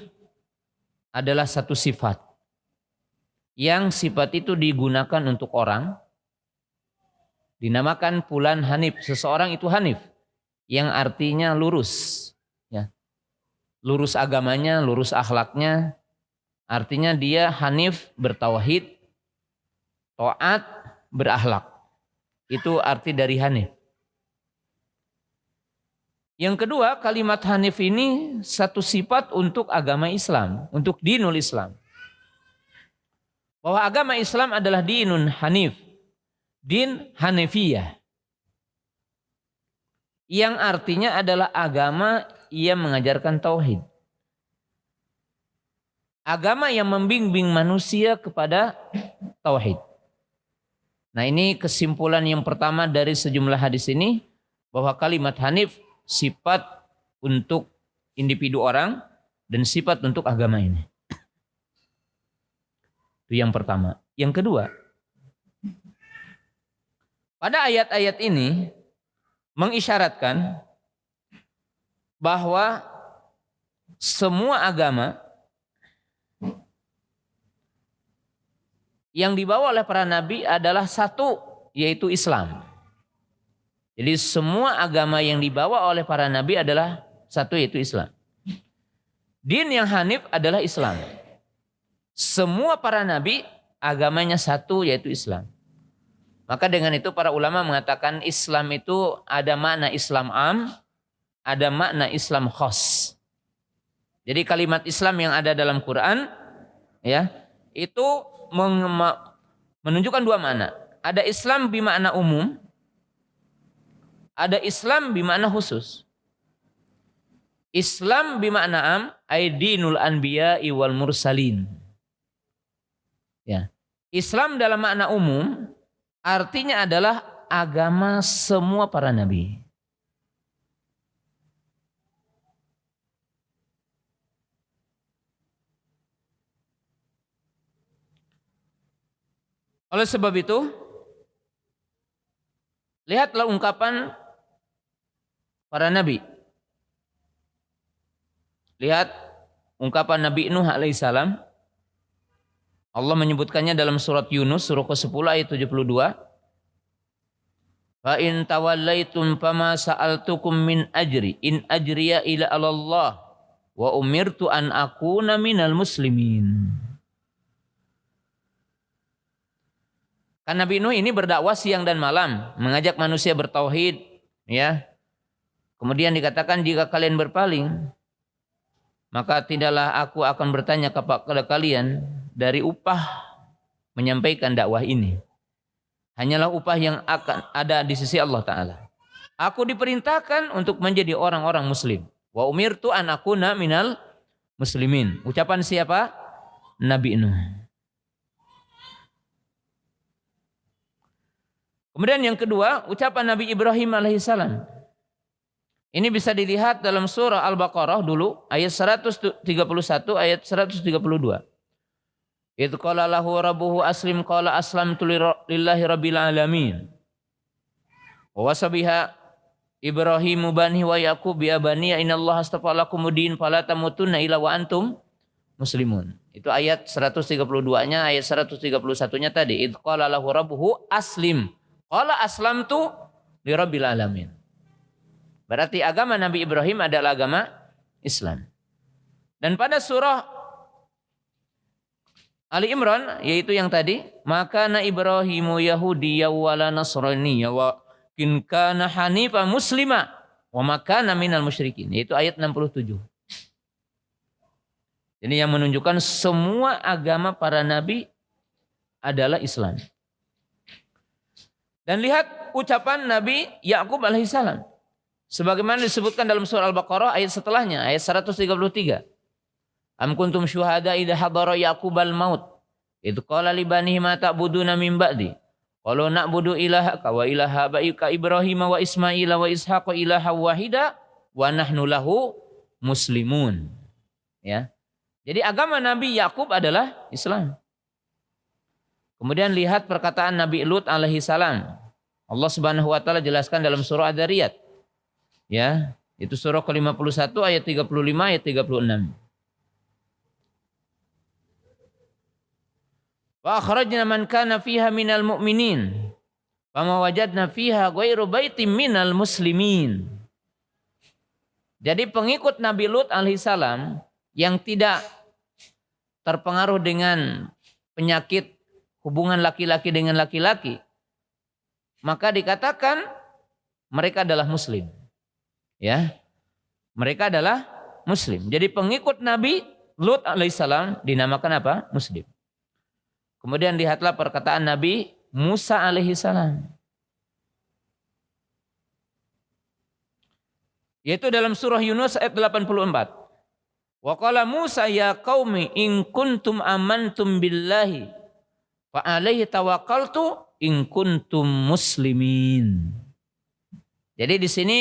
S1: adalah satu sifat. Yang sifat itu digunakan untuk orang, dinamakan fulan hanif, seseorang itu hanif, yang artinya lurus. Ya. Lurus agamanya, lurus akhlaknya. Artinya dia hanif, bertauhid, taat, berakhlak. Itu arti dari hanif. Yang kedua, kalimat hanif ini satu sifat untuk agama Islam, untuk dinul Islam. Bahwa agama Islam adalah dinun hanif, din hanifiyah. Yang artinya adalah agama yang mengajarkan tauhid. Agama yang membimbing manusia kepada tauhid. Nah, ini kesimpulan yang pertama dari sejumlah hadis ini, bahwa kalimat hanif sifat untuk individu orang dan sifat untuk agama ini. Itu yang pertama. Yang kedua, pada ayat-ayat ini mengisyaratkan bahwa semua agama yang dibawa oleh para nabi adalah satu, yaitu Islam. Jadi semua agama yang dibawa oleh para nabi adalah satu yaitu Islam. Din yang hanif adalah Islam. Semua para nabi agamanya satu yaitu Islam. Maka dengan itu para ulama mengatakan Islam itu ada makna Islam am, ada makna Islam khas. Jadi kalimat Islam yang ada dalam Quran ya, itu menunjukkan dua makna. Ada Islam bermakna umum, ada Islam bermakna khusus. Islam bermakna am, aidinul anbiya'i wal mursalin. Ya. Islam dalam makna umum artinya adalah agama semua para nabi. Oleh sebab itu, lihatlah ungkapan para nabi. Lihat ungkapan Nabi Nuh alaihissalam. Allah menyebutkannya dalam surat Yunus, surah ke-10 ayat 72. Fa in tawallaitum fama sa'altukum min ajri in ajriya ila Allah wa umirtu an akuna minal muslimin. Kan Nabi Nuh ini berdakwah siang dan malam, mengajak manusia bertauhid, ya. Kemudian dikatakan jika kalian berpaling, maka tidaklah aku akan bertanya kepada kalian dari upah menyampaikan dakwah ini. Hanyalah upah yang akan ada di sisi Allah Ta'ala. Aku diperintahkan untuk menjadi orang-orang muslim. Wa umirtu an akuna minal muslimin. Ucapan siapa? Nabi Nuh. Kemudian yang kedua, ucapan Nabi Ibrahim alaihissalam. Ini bisa dilihat dalam surah Al-Baqarah dulu, ayat 131, ayat 132. Idh qala lahu rabbuhu aslim qala aslamtu lillahi rabbil alamin. Wa wasabiha Ibrahimu bani wa Yaqub ya bani innallaha astafa lakumuddin fala tamutunna illa wa antum muslimun. Itu ayat 132-nya, ayat 131-nya tadi. Idh qala lahu rabbuhu aslim qala aslamtu lirabbil alamin. Berarti agama Nabi Ibrahim adalah agama Islam. Dan pada surah Ali Imran, yaitu yang tadi, maka na Ibrahimu Yahudiyya wala Nasraniyya wa kin kana hanifa muslima wa makana minal musyrikin. Yaitu ayat 67. Jadi yang menunjukkan semua agama para nabi adalah Islam. Dan lihat ucapan Nabi Yakub alaihissalam. Sebagaimana disebutkan dalam surah Al-Baqarah ayat setelahnya, ayat 133. Am kuntum syuhada idza hadara Yaqubal maut. Itu qala li banihi ma ta'buduna min ba'di. Qalu na'budu ilahaka wa ilaha abaika Ibrahim wa Ismail wa Ishaq ilaha wahida wa nahnu lahu muslimun. Ya. Jadi agama Nabi Yakub adalah Islam. Kemudian lihat perkataan Nabi Lut alaihi salam. Allah Subhanahu wa taala jelaskan dalam surah Ad-Dariyat. Ya, itu surah ke-51 ayat 35 ayat 36. Wa akhrajna man kana fiha minal mu'minin fama wajadna fiha ghairu baitin minal muslimin. Jadi pengikut Nabi Lut alaihi salam yang tidak terpengaruh dengan penyakit hubungan laki-laki dengan laki-laki, maka dikatakan mereka adalah muslim. Ya. Mereka adalah muslim. Jadi pengikut Nabi Lut alaihissalam dinamakan apa? Muslim. Kemudian lihatlah perkataan Nabi Musa alaihissalam. Yaitu dalam surah Yunus ayat 84. Wa qala Musa ya qaumi in kuntum amantum billahi fa alaihi tawakkaltu in kuntum muslimin. Jadi di sini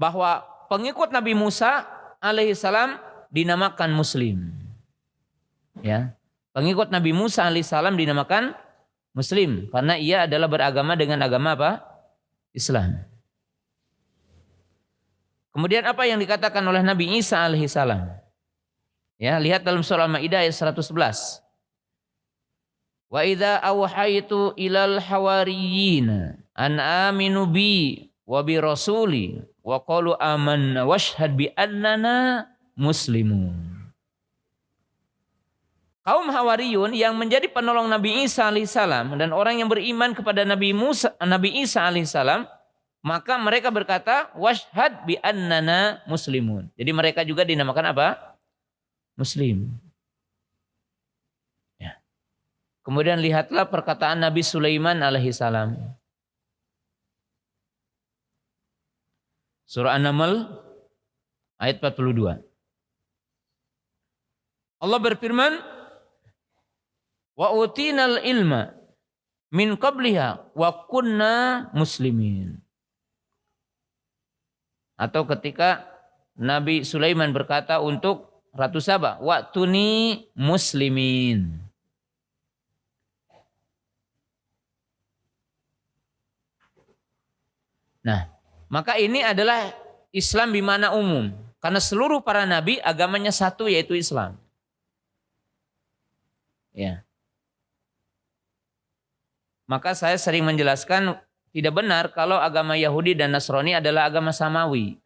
S1: bahwa pengikut Nabi Musa alaihissalam dinamakan muslim. Ya. Pengikut Nabi Musa alaihissalam dinamakan muslim karena ia adalah beragama dengan agama apa? Islam. Kemudian apa yang dikatakan oleh Nabi Isa alaihissalam? Ya, lihat dalam surah Al-Maidah ayat 111. Wa idza awhaitu ilal hawariyyin an aminu bi wa bi rasuli wa qalu amanna washhad bi annana muslimun. Kaum Hawariyun yang menjadi penolong Nabi Isa alaihissalam dan orang yang beriman kepada Nabi Isa alaihissalam, maka mereka berkata washhad bi annana muslimun. Jadi mereka juga dinamakan apa? Muslim. Ya. Kemudian lihatlah perkataan Nabi Sulaiman alaihissalam. Surah An-Naml ayat 42. Allah berfirman, wa utinal ilma min qabliha wa kunna muslimin. Atau ketika Nabi Sulaiman berkata untuk Ratu Saba, wa tuni muslimin. Nah, maka ini adalah Islam bimana umum. Karena seluruh para nabi agamanya satu, yaitu Islam. Ya. Maka saya sering menjelaskan tidak benar kalau agama Yahudi dan Nasrani adalah agama samawi.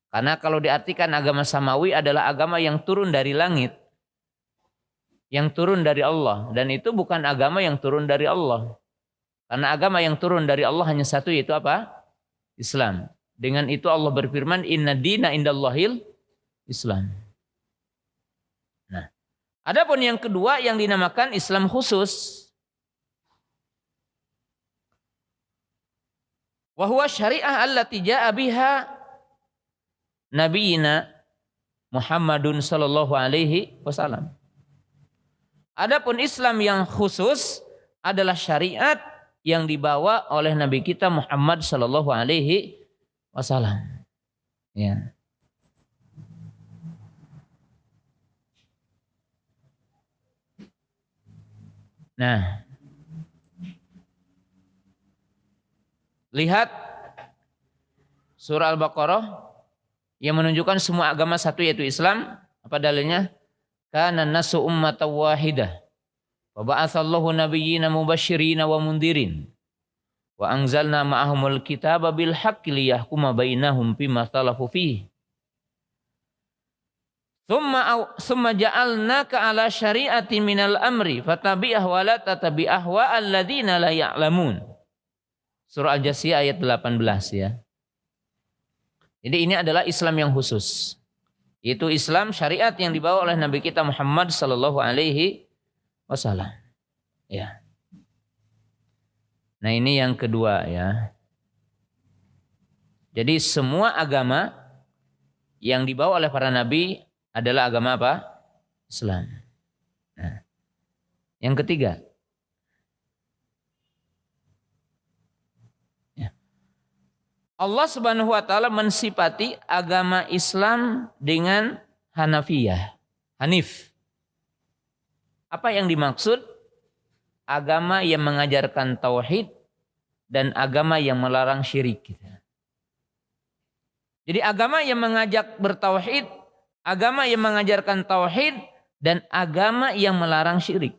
S1: Karena kalau diartikan agama samawi adalah agama yang turun dari langit. Yang turun dari Allah. Dan itu bukan agama yang turun dari Allah. Karena agama yang turun dari Allah hanya satu, yaitu apa? Islam. Dengan itu Allah berfirman, inna dina indallahil Islam. Nah, adapun yang kedua yang dinamakan Islam khusus, wa huwa syariah allati jaa biha nabiyina Muhammadun sallallahu alaihi wasallam. Adapun Islam yang khusus adalah syariat yang dibawa oleh Nabi kita Muhammad sallallahu alaihi wasallam. Ya. Nah, lihat surah Al-Baqarah yang menunjukkan semua agama satu, yaitu Islam. Apa dalilnya? Kana nasu ummatan wahidah. Wa ba'atsallahu nabiyyina mubasysyirina wa mundirin. Wa anzalna ma'ahumul kitaba bil haqqi liyahkuma bainahum fima ikhtalafu fihi. Tsumma ja'alnaka 'ala syari'atin minal amri fatabi'ah wa la tatabi'ah wa alladzina la ya'lamun. Surah Al-Jasiyah ayat 18 ya. Jadi ini adalah Islam yang khusus. Itu Islam syariat yang dibawa oleh Nabi kita Muhammad sallallahu alaihi wasallam. Ya. Nah, ini yang kedua ya. Jadi semua agama yang dibawa oleh para nabi adalah agama apa? Islam. Nah, yang ketiga. Ya. Allah Subhanahu wa taala mensifati agama Islam dengan Hanafiyah, Hanif. Apa yang dimaksud? Agama yang mengajarkan tauhid dan agama yang melarang syirik. Jadi agama yang mengajak bertauhid, agama yang mengajarkan tauhid, dan agama yang melarang syirik.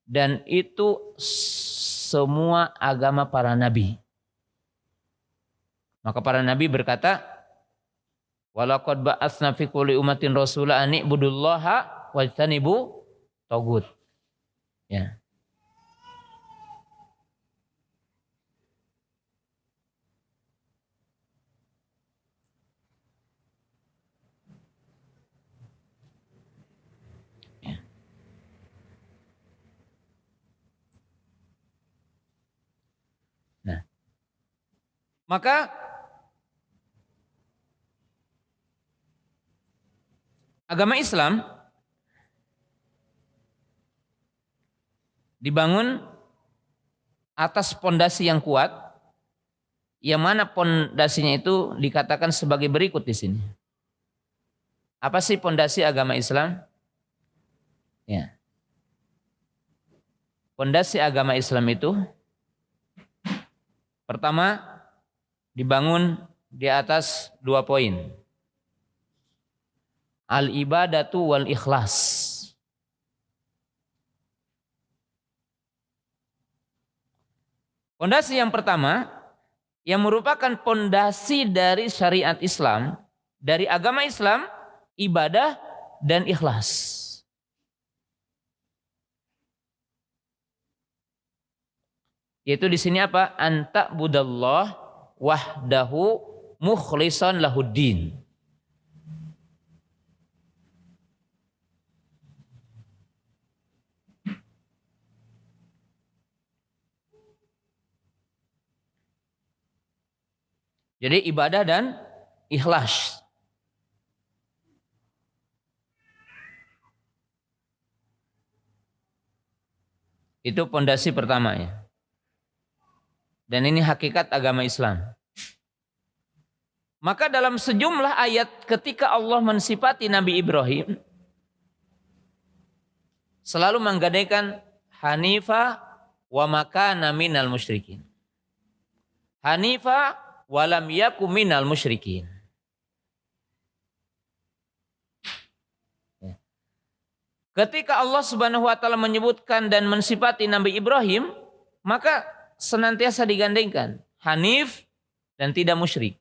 S1: Dan itu semua agama para nabi. Maka para nabi berkata, walaqad ba'atsna fi kulli ummatin rasula an ibudullaha wajtanibu tagut. Ya. Nah, maka agama Islam dibangun atas pondasi yang kuat, yang mana pondasinya itu dikatakan sebagai berikut di sini. Apa sih pondasi agama Islam? Ya. Pondasi agama Islam itu pertama dibangun di atas 2 poin. Al-ibadatu wal ikhlas. Pondasi yang pertama yang merupakan pondasi dari syariat Islam, dari agama Islam, ibadah dan ikhlas. Yaitu di sini apa? Anta budallah wahdahu mukhlisan lahuddin. Jadi ibadah dan ikhlas. Itu pondasi pertamanya. Dan ini hakikat agama Islam. Maka dalam sejumlah ayat ketika Allah mensifati Nabi Ibrahim, selalu menggadaikan Hanifa wa makana minal musyrikin. Hanifa walam yaku minal musyrikin. Ketika Allah Subhanahu wa taala menyebutkan dan mensifati Nabi Ibrahim, maka senantiasa digandengkan hanif dan tidak musyrik.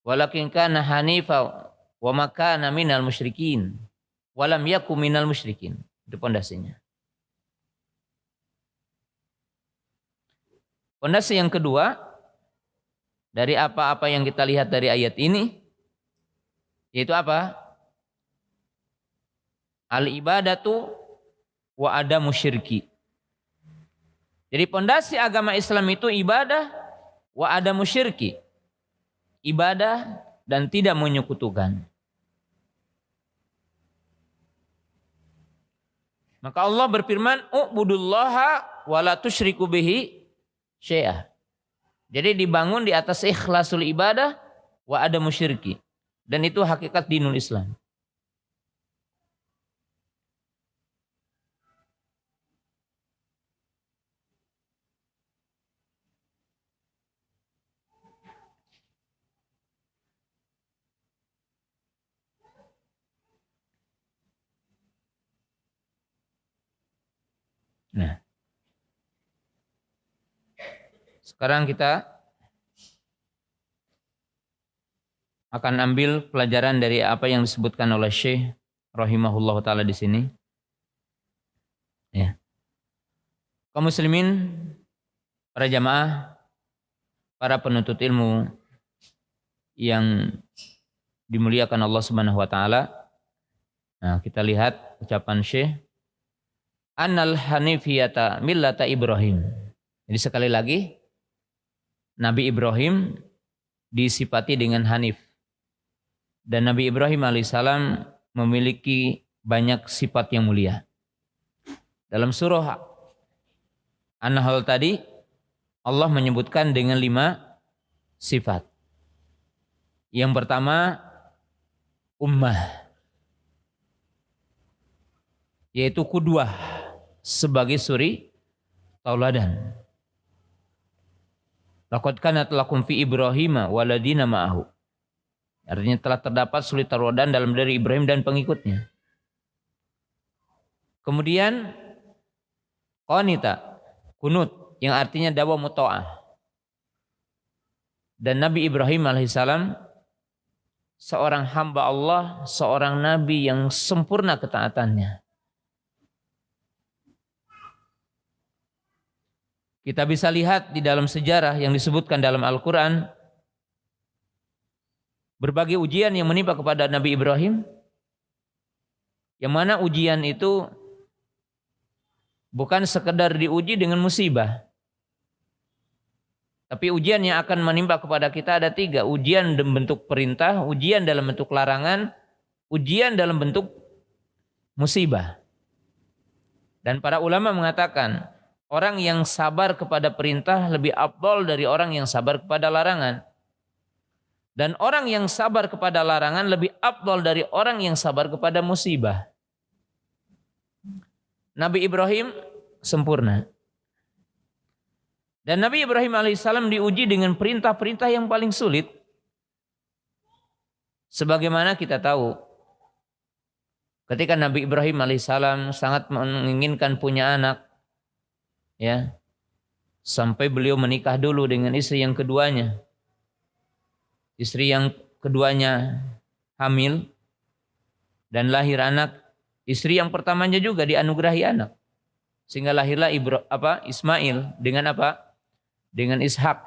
S1: Walakin kana hanifa wa makana minal musyrikin walam yaku minal musyrikin. Itu pondasinya. Pondasi yang kedua dari apa-apa yang kita lihat dari ayat ini, yaitu apa? Al-ibadatu wa adamu syirki. Jadi pondasi agama Islam itu ibadah wa adamu syirki. Ibadah dan tidak menyekutukan. Maka Allah berfirman, "U'budullaha wa la tusyriku bihi syai'ah." Jadi dibangun di atas ikhlasul ibadah wa adamu syirki. Dan itu hakikat dinul Islam. Nah, sekarang kita akan ambil pelajaran dari apa yang disebutkan oleh Syekh rahimahullah taala di sini. Ya. Kaum muslimin, para jamaah, para penuntut ilmu yang dimuliakan Allah Subhanahu wa taala. Nah, kita lihat ucapan Syekh, annal hanifiyata millata Ibrahim. Jadi sekali lagi Nabi Ibrahim disifati dengan hanif. Dan Nabi Ibrahim alaihissalam memiliki banyak sifat yang mulia. Dalam surah An-Nahl tadi Allah menyebutkan dengan 5 sifat. Yang pertama ummah, yaitu qudwah, sebagai suri tauladan. Laqad kanat lakum fi Ibrahim waladina ma'ahu. Artinya telah terdapat suri tauladan dalam diri Ibrahim dan pengikutnya. Kemudian qanita, kunut, yang artinya dawamu ta'ah. Dan Nabi Ibrahim alaihissalam seorang hamba Allah, seorang nabi yang sempurna ketaatannya. Kita bisa lihat di dalam sejarah yang disebutkan dalam Al-Quran, berbagai ujian yang menimpa kepada Nabi Ibrahim, yang mana ujian itu bukan sekedar diuji dengan musibah, tapi ujian yang akan menimpa kepada kita ada 3. Ujian dalam bentuk perintah, ujian dalam bentuk larangan, ujian dalam bentuk musibah. Dan para ulama mengatakan, orang yang sabar kepada perintah lebih afdal dari orang yang sabar kepada larangan. Dan orang yang sabar kepada larangan lebih afdal dari orang yang sabar kepada musibah. Nabi Ibrahim sempurna. Dan Nabi Ibrahim alaihissalam diuji dengan perintah-perintah yang paling sulit. Sebagaimana kita tahu, ketika Nabi Ibrahim alaihissalam sangat menginginkan punya anak, ya, sampai beliau menikah dulu dengan istri yang keduanya. Istri yang keduanya hamil dan lahir anak. Istri yang pertamanya juga dianugerahi anak. Sehingga lahirlah Ismail dengan apa? Dengan Ishak.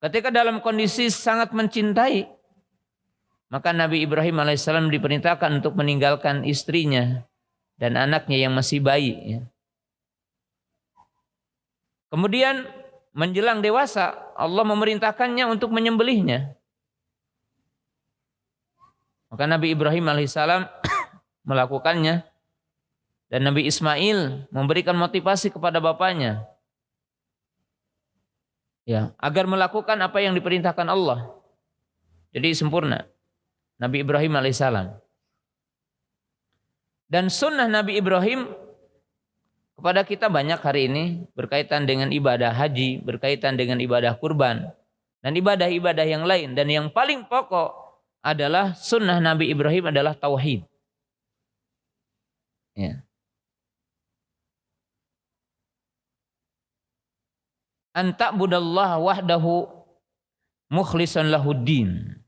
S1: Ketika dalam kondisi sangat mencintai, maka Nabi Ibrahim alaihissalam diperintahkan untuk meninggalkan istrinya dan anaknya yang masih bayi. Ya. Kemudian menjelang dewasa, Allah memerintahkannya untuk menyembelihnya. Maka Nabi Ibrahim alaihissalam melakukannya. Dan Nabi Ismail memberikan motivasi kepada bapaknya. Ya, agar melakukan apa yang diperintahkan Allah. Jadi sempurna. Nabi Ibrahim alaihissalam. Dan sunnah Nabi Ibrahim kepada kita banyak hari ini berkaitan dengan ibadah haji, berkaitan dengan ibadah kurban, dan ibadah-ibadah yang lain. Dan yang paling pokok adalah sunnah Nabi Ibrahim adalah tauhid. Ya. Anta'budallaha wahdahu mukhlishan lahuddin.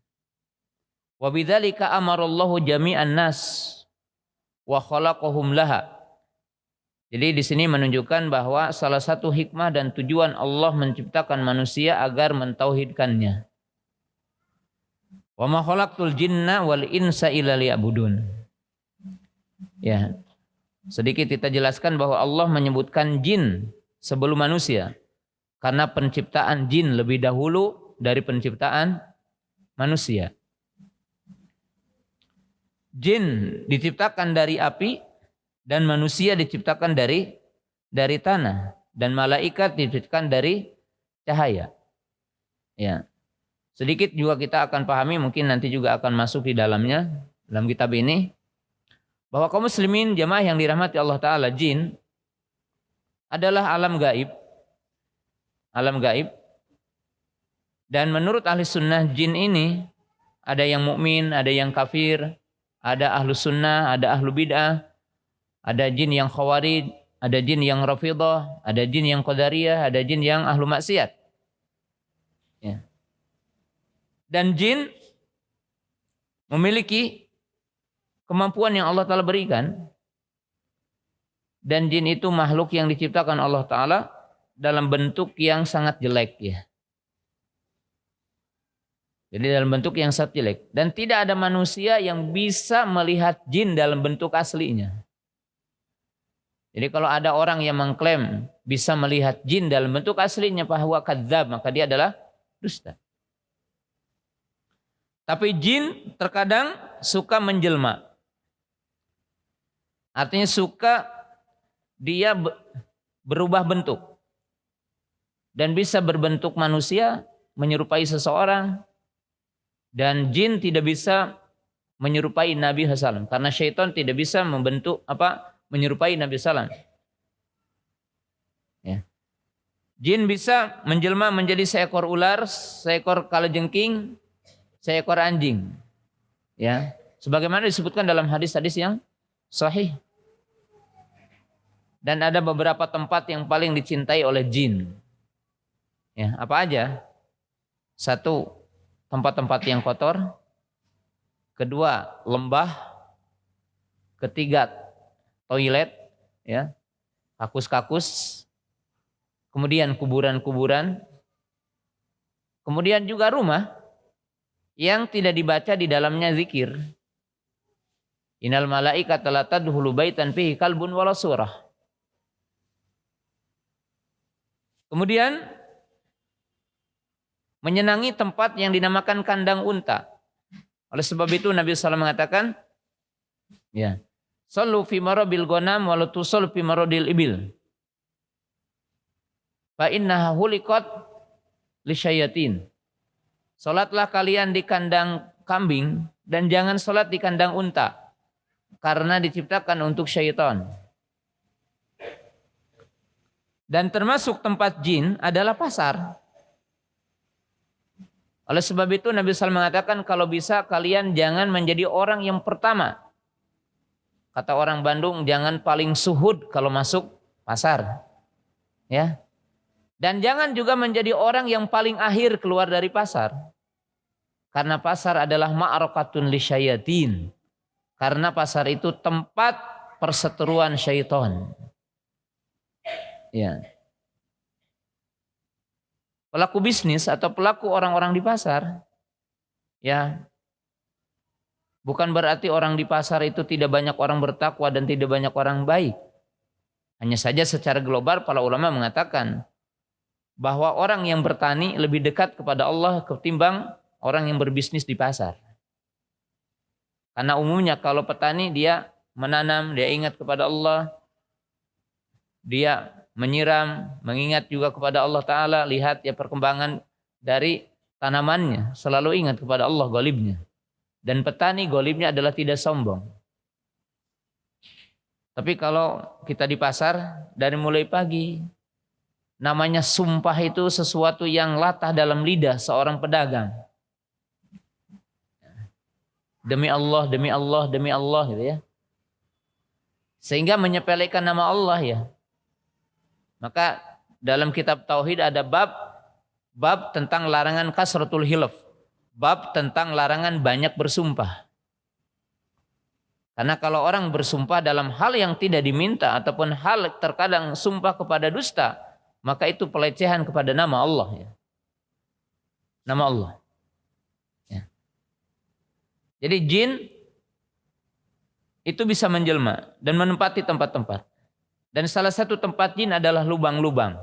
S1: Wa bidzalika amarallahu jami'an nas wa khalaqahum laha. Jadi di sini menunjukkan bahwa salah satu hikmah dan tujuan Allah menciptakan manusia agar mentauhidkannya. Wa ma khalaqtul jinna wal insa illa liya'budun. Ya. Sedikit kita jelaskan bahwa Allah menyebutkan jin sebelum manusia. Karena penciptaan jin lebih dahulu dari penciptaan manusia. Jin diciptakan dari api dan manusia diciptakan dari tanah dan malaikat diciptakan dari cahaya. Ya. Sedikit juga kita akan pahami, mungkin nanti juga akan masuk di dalamnya dalam kitab ini, bahwa kaum muslimin jamaah yang dirahmati Allah Ta'ala, jin adalah alam gaib. Alam gaib. Dan menurut ahli sunnah, jin ini ada yang mukmin, ada yang kafir, ada ahlu sunnah, ada ahlu bid'ah, ada jin yang khawarij, ada jin yang rafidah, ada jin yang qadariyah, ada jin yang ahlu maksiat. Ya. Dan jin memiliki kemampuan yang Allah Ta'ala berikan. Dan jin itu makhluk yang diciptakan Allah Ta'ala dalam bentuk yang sangat jelek, ya. Jadi dalam bentuk yang sangat jelek. Dan tidak ada manusia yang bisa melihat jin dalam bentuk aslinya. Jadi kalau ada orang yang mengklaim bisa melihat jin dalam bentuk aslinya, fahuwa kadzdzab, maka dia adalah dusta. Tapi jin terkadang suka menjelma. Artinya suka dia berubah bentuk. Dan bisa berbentuk manusia, menyerupai seseorang. Dan jin tidak bisa menyerupai Nabi SAW. Karena syaitan tidak bisa menyerupai Nabi SAW. Ya. Jin bisa menjelma menjadi seekor ular, seekor kalajengking, seekor anjing. Ya. Sebagaimana disebutkan dalam hadis-hadis yang sahih. Dan ada beberapa tempat yang paling dicintai oleh jin. Ya, apa aja? Satu, tempat-tempat yang kotor. Kedua, lembah. Ketiga, toilet, ya, kakus-kakus. Kemudian kuburan-kuburan. Kemudian juga rumah yang tidak dibaca di dalamnya zikir. Innal malaikata la tadkhulu baitan fihi kalbun wala surah. Kemudian menyenangi tempat yang dinamakan kandang unta. Oleh sebab itu Nabi SAW mengatakan, ya, sallu fi marabil ghanam wa la tusallu fi maradil ibil. Fa innaha huliqat lisyayatin. Salatlah kalian di kandang kambing dan jangan salat di kandang unta karena diciptakan untuk syaitan. Dan termasuk tempat jin adalah pasar. Oleh sebab itu Nabi SAW mengatakan kalau bisa kalian jangan menjadi orang yang pertama. Kata orang Bandung, jangan paling suhud kalau masuk pasar. Ya. Dan jangan juga menjadi orang yang paling akhir keluar dari pasar. Karena pasar adalah ma'rakatun lisyayatin. Karena pasar itu tempat perseteruan syaitan. Ya. Pelaku bisnis atau pelaku orang-orang di pasar, ya, bukan berarti orang di pasar itu tidak banyak orang bertakwa dan tidak banyak orang baik. Hanya saja secara global para ulama mengatakan bahwa orang yang bertani lebih dekat kepada Allah ketimbang orang yang berbisnis di pasar. Karena umumnya kalau petani dia menanam, dia ingat kepada Allah, dia menyiram, mengingat juga kepada Allah Ta'ala, lihat ya perkembangan dari tanamannya, selalu ingat kepada Allah ghalibnya. Dan petani ghalibnya adalah tidak sombong. Tapi kalau kita di pasar, dari mulai pagi, namanya sumpah itu sesuatu yang latah dalam lidah seorang pedagang. Demi Allah, demi Allah, demi Allah gitu ya. Sehingga menyepelekan nama Allah ya. Maka dalam kitab Tauhid ada bab tentang larangan kasratul hilaf. Bab tentang larangan banyak bersumpah. Karena kalau orang bersumpah dalam hal yang tidak diminta ataupun hal terkadang sumpah kepada dusta, maka itu pelecehan kepada nama Allah ya. Nama Allah. Ya. Jadi jin itu bisa menjelma dan menempati tempat-tempat. Dan salah satu tempat jin adalah lubang-lubang.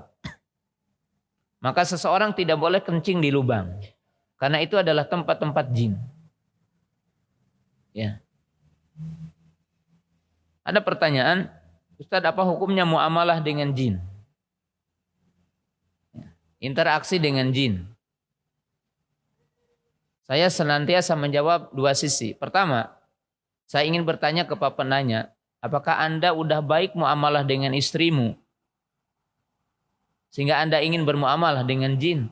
S1: Maka seseorang tidak boleh kencing di lubang. Karena itu adalah tempat-tempat jin. Ya. Ada pertanyaan, Ustaz, apa hukumnya muamalah dengan jin? Ya. Interaksi dengan jin. Saya senantiasa menjawab dua sisi. Pertama, saya ingin bertanya kepada penanya, apakah Anda udah baik muamalah dengan istrimu? Sehingga Anda ingin bermuamalah dengan jin.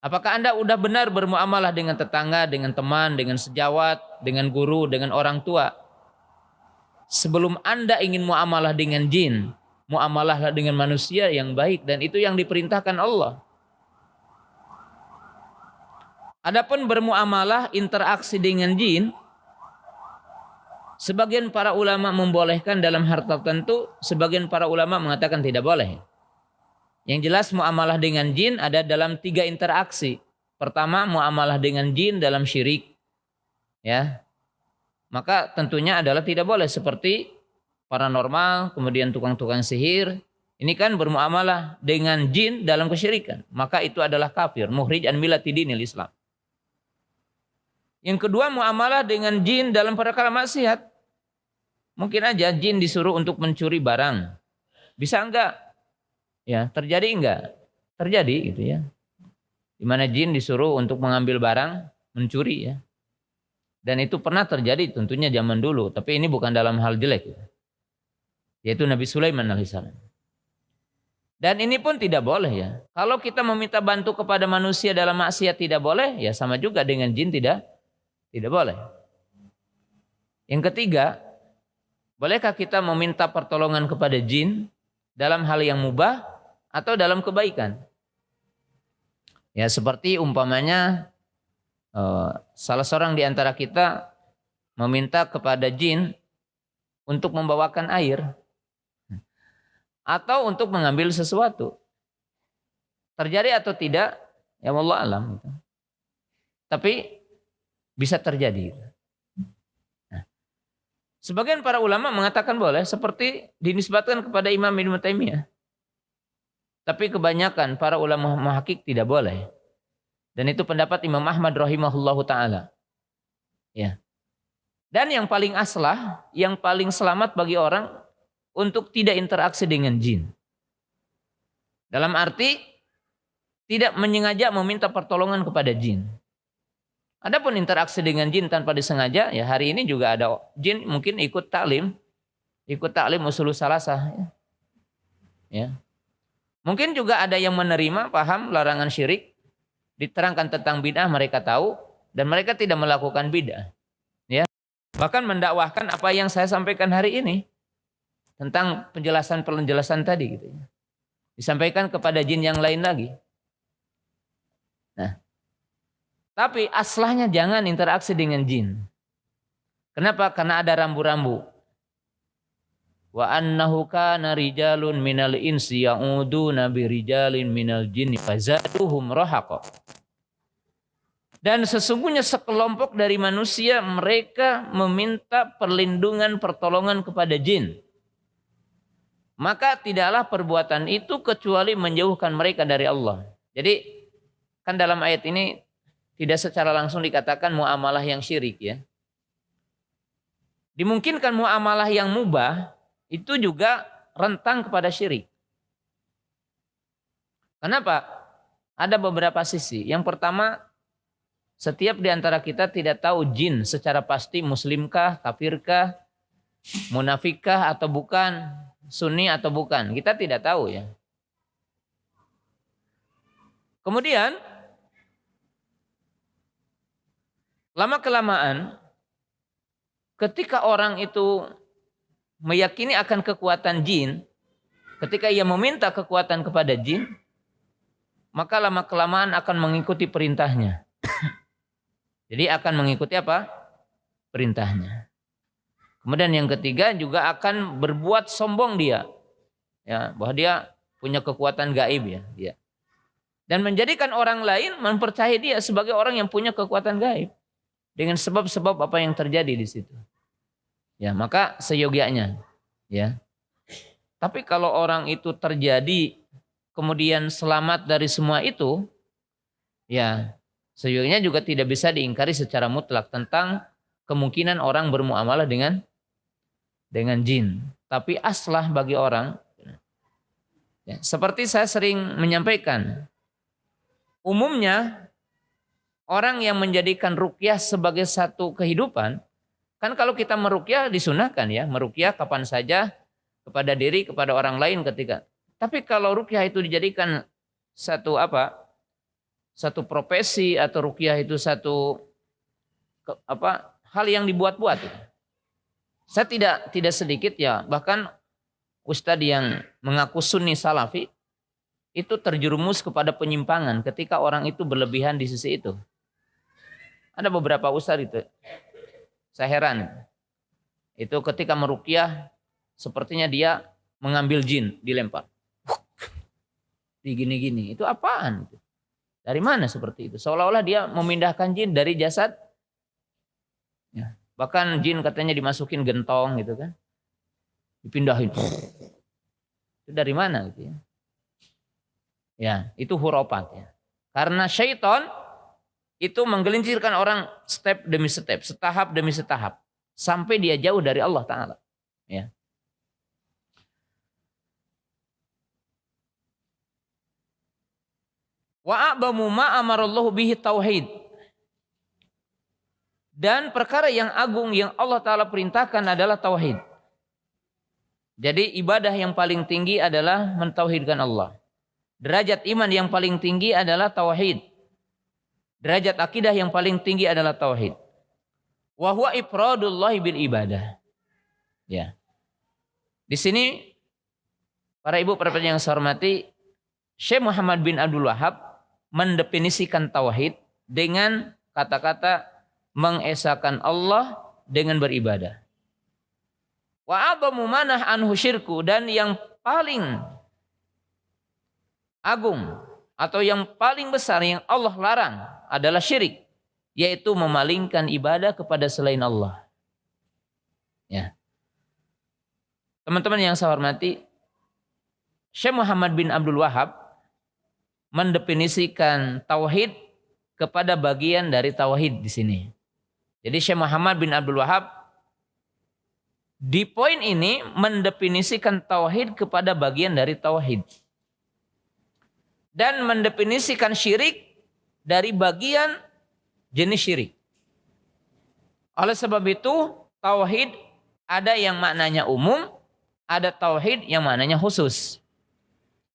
S1: Apakah Anda udah benar bermuamalah dengan tetangga, dengan teman, dengan sejawat, dengan guru, dengan orang tua? Sebelum Anda ingin muamalah dengan jin, muamalahlah dengan manusia yang baik. Dan itu yang diperintahkan Allah. Adapun bermuamalah, interaksi dengan jin, sebagian para ulama membolehkan dalam hal tertentu, sebagian para ulama mengatakan tidak boleh. Yang jelas muamalah dengan jin ada dalam 3 interaksi. Pertama, muamalah dengan jin dalam syirik. Ya. Maka tentunya adalah tidak boleh seperti paranormal, kemudian tukang-tukang sihir. Ini kan bermuamalah dengan jin dalam kesyirikan. Maka itu adalah kafir, muhrij an millati dinil Islam. Yang kedua, muamalah dengan jin dalam perkara maksiat. Mungkin aja jin disuruh untuk mencuri barang. Bisa enggak? Ya, terjadi enggak? Terjadi gitu ya. Di mana jin disuruh untuk mengambil barang, mencuri ya. Dan itu pernah terjadi tentunya zaman dulu, tapi ini bukan dalam hal jelek ya. Yaitu Nabi Sulaiman alaihissalam. Dan ini pun tidak boleh ya. Kalau kita meminta bantu kepada manusia dalam maksiat tidak boleh, ya sama juga dengan jin tidak boleh. Yang ketiga, bolehkah kita meminta pertolongan kepada jin dalam hal yang mubah atau dalam kebaikan? Ya seperti umpamanya salah seorang di antara kita meminta kepada jin untuk membawakan air atau untuk mengambil sesuatu. Terjadi atau tidak? Ya wallahu alam. Tapi bisa terjadi. Nah, sebagian para ulama mengatakan boleh, seperti dinisbatkan kepada Imam Ibnu Taimiyah. Tapi kebanyakan para ulama muhaqqiq tidak boleh. Dan itu pendapat Imam Ahmad rahimahullahu taala. Ya. Dan yang paling aslah, yang paling selamat bagi orang untuk tidak interaksi dengan jin. Dalam arti tidak menyengaja meminta pertolongan kepada jin. Adapun interaksi dengan jin tanpa disengaja, ya hari ini juga ada jin mungkin ikut taklim usulus salasah. Ya. Mungkin juga ada yang menerima paham larangan syirik, diterangkan tentang bid'ah mereka tahu dan mereka tidak melakukan bid'ah. Ya. Bahkan mendakwahkan apa yang saya sampaikan hari ini. tentang penjelasan tadi gitu ya. Disampaikan kepada jin yang lain lagi. Nah, tapi aslahnya jangan interaksi dengan jin. Kenapa? Karena ada rambu-rambu. Wa annahu kana rijalun minal insi ya'uduna birijalin minal jinni fazaduhum rahaqa. Dan sesungguhnya sekelompok dari manusia mereka meminta perlindungan pertolongan kepada jin. Maka tidaklah perbuatan itu kecuali menjauhkan mereka dari Allah. Jadi kan dalam ayat ini tidak secara langsung dikatakan muamalah yang syirik ya. Dimungkinkan muamalah yang mubah itu juga rentang kepada syirik. Kenapa? Ada beberapa sisi. Yang pertama, setiap di antara kita tidak tahu jin secara pasti muslimkah, kafirkah, munafikkah atau bukan. Sunni atau bukan, kita tidak tahu ya. Kemudian lama-kelamaan ketika orang itu meyakini akan kekuatan jin, ketika ia meminta kekuatan kepada jin, maka lama-kelamaan akan mengikuti perintahnya. Jadi akan mengikuti apa? Perintahnya. Kemudian yang ketiga juga akan berbuat sombong dia. Ya, bahwa dia punya kekuatan gaib ya, dia. Dan menjadikan orang lain mempercayai dia sebagai orang yang punya kekuatan gaib dengan sebab-sebab apa yang terjadi di situ. Ya, maka seyogianya ya. Tapi kalau orang itu terjadi kemudian selamat dari semua itu, ya, seyogianya juga tidak bisa diingkari secara mutlak tentang kemungkinan orang bermuamalah dengan jin. Tapi aslah bagi orang, ya, seperti saya sering menyampaikan, umumnya orang yang menjadikan ruqyah sebagai satu kehidupan, kan kalau kita meruqyah disunahkan ya, meruqyah kapan saja kepada diri, kepada orang lain ketika. Tapi kalau ruqyah itu dijadikan satu apa? Satu profesi atau ruqyah itu satu hal yang dibuat-buat. Saya tidak sedikit ya, bahkan ustadz yang mengaku sunni salafi itu terjerumus kepada penyimpangan ketika orang itu berlebihan di sisi itu. Ada beberapa ustadz itu, saya heran. Itu ketika meruqyah sepertinya dia mengambil jin, dilempar. Gini-gini, itu apaan? Dari mana seperti itu? Seolah-olah dia memindahkan jin dari jasad. Ya. Bahkan jin katanya dimasukin gentong gitu kan. Dipindahin. Itu dari mana gitu ya. Ya, itu hurafat ya. Karena syaitan itu menggelincirkan orang step demi step, setahap demi setahap sampai dia jauh dari Allah Ta'ala. Ya. Wa a'bamu ma amarallahu bihi tauhid. Dan perkara yang agung yang Allah Ta'ala perintahkan adalah tauhid. Jadi ibadah yang paling tinggi adalah mentauhidkan Allah. Derajat iman yang paling tinggi adalah tauhid. Derajat akidah yang paling tinggi adalah tauhid. Wa huwa ifradullahi bil ibadah. Ya. Di sini para ibu para yang saya hormati, Syekh Muhammad bin Abdul Wahab mendefinisikan tauhid dengan kata-kata mengesahkan Allah dengan beribadah. Wa a'dhamu manah anhu syirku, dan yang paling agung atau yang paling besar yang Allah larang adalah syirik, yaitu memalingkan ibadah kepada selain Allah. Ya. Teman-teman yang saya hormati, Syekh Muhammad bin Abdul Wahab mendefinisikan tauhid kepada bagian dari tauhid di sini. Jadi Syekh Muhammad bin Abdul Wahab di poin ini mendefinisikan tauhid kepada bagian dari tauhid. Dan mendefinisikan syirik dari bagian jenis syirik. Oleh sebab itu, tauhid ada yang maknanya umum, ada tauhid yang maknanya khusus.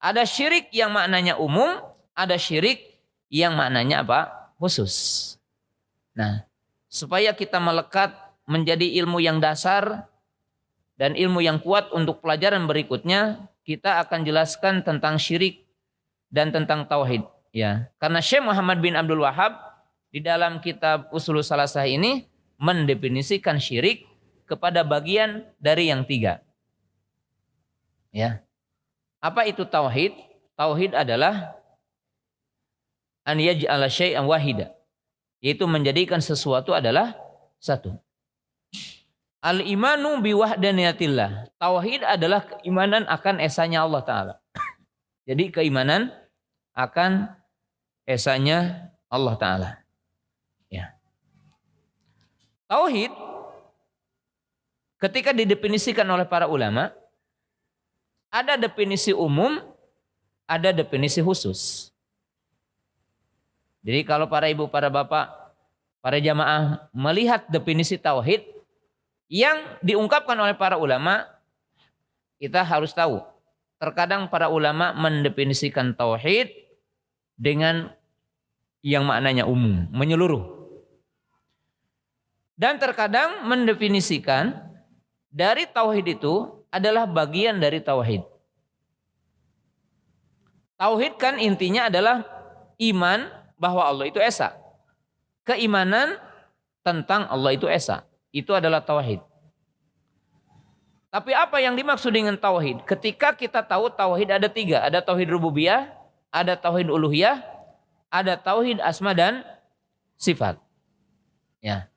S1: Ada syirik yang maknanya umum, ada syirik yang maknanya apa? Khusus. Nah, supaya kita melekat menjadi ilmu yang dasar dan ilmu yang kuat untuk pelajaran berikutnya kita akan jelaskan tentang syirik dan tentang tauhid ya. Karena Syekh Muhammad bin Abdul Wahhab di dalam kitab Ushulus Salasah ini mendefinisikan syirik kepada bagian dari yang 3. Ya. Apa itu tauhid? Tauhid adalah an yaj'ala syai'an wahida, yaitu menjadikan sesuatu adalah satu. Al-imanu biwahdaniyatillah. Tauhid adalah keimanan akan esanya Allah Ta'ala. Jadi keimanan akan esanya Allah Ta'ala. Ya. Tauhid ketika didefinisikan oleh para ulama, ada definisi umum, ada definisi khusus. Jadi kalau para ibu, para bapak, para jamaah melihat definisi tauhid yang diungkapkan oleh para ulama, kita harus tahu. Terkadang para ulama mendefinisikan tauhid dengan yang maknanya umum, menyeluruh. Dan terkadang mendefinisikan dari tauhid itu adalah bagian dari tauhid. Tauhid kan intinya adalah iman bahwa Allah itu esa. Keimanan tentang Allah itu esa. Itu adalah tauhid. Tapi apa yang dimaksud dengan tauhid? Ketika kita tahu tauhid ada 3. Ada tauhid rububiyah, ada tauhid uluhiyah, ada tauhid asma dan sifat. Ya.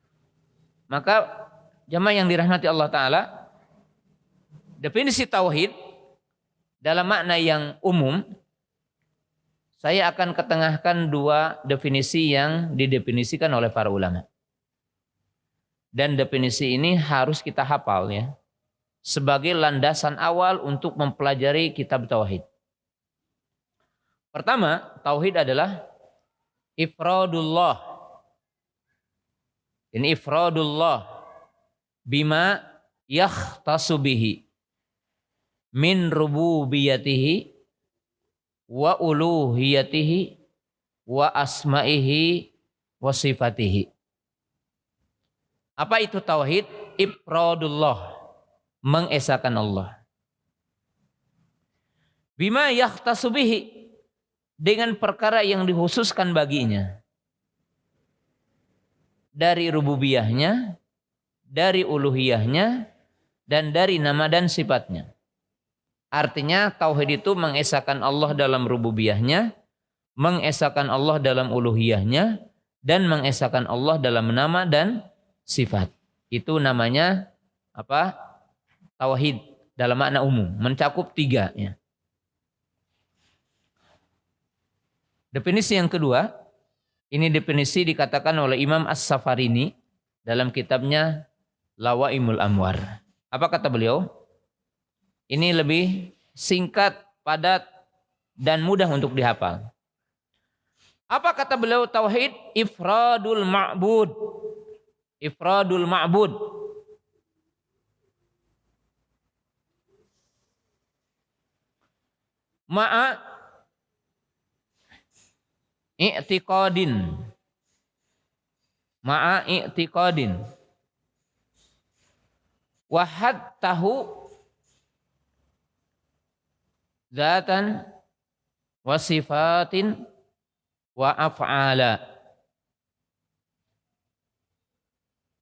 S1: Maka jamaah yang dirahmati Allah Ta'ala, definisi tauhid dalam makna yang umum, saya akan ketengahkan 2 definisi yang didefinisikan oleh para ulama. Dan definisi ini harus kita hafal ya, sebagai landasan awal untuk mempelajari kitab tauhid. Pertama, tauhid adalah ifradullah. Ini ifradullah bima yakhtasu bihi min rububiyatihi wa uluhiyatihi wa asma'ihi wa sifatihi. Apa itu tauhid? Ifradullah, mengesakan Allah. Bima yakhtasu bihi, dengan perkara yang dikhususkan baginya. Dari rububiyahnya, dari uluhiyahnya, dan dari nama dan sifatnya. Artinya tauhid itu mengesakan Allah dalam rububiyahnya, mengesakan Allah dalam uluhiyahnya, dan mengesakan Allah dalam nama dan sifat. Itu namanya apa? Tauhid dalam makna umum, mencakup 3 ya. Definisi yang kedua, ini definisi dikatakan oleh Imam As-Safarini dalam kitabnya Lawaimul Anwar. Apa kata beliau? Ini lebih singkat, padat, dan mudah untuk dihafal. Apa kata beliau? Tauhid ifradul ma'bud. Ifradul ma'bud. Ma'a i'tiqadin. Ma'a i'tiqadin. Wahad tahu dzatan wa sifatin wa af'ala.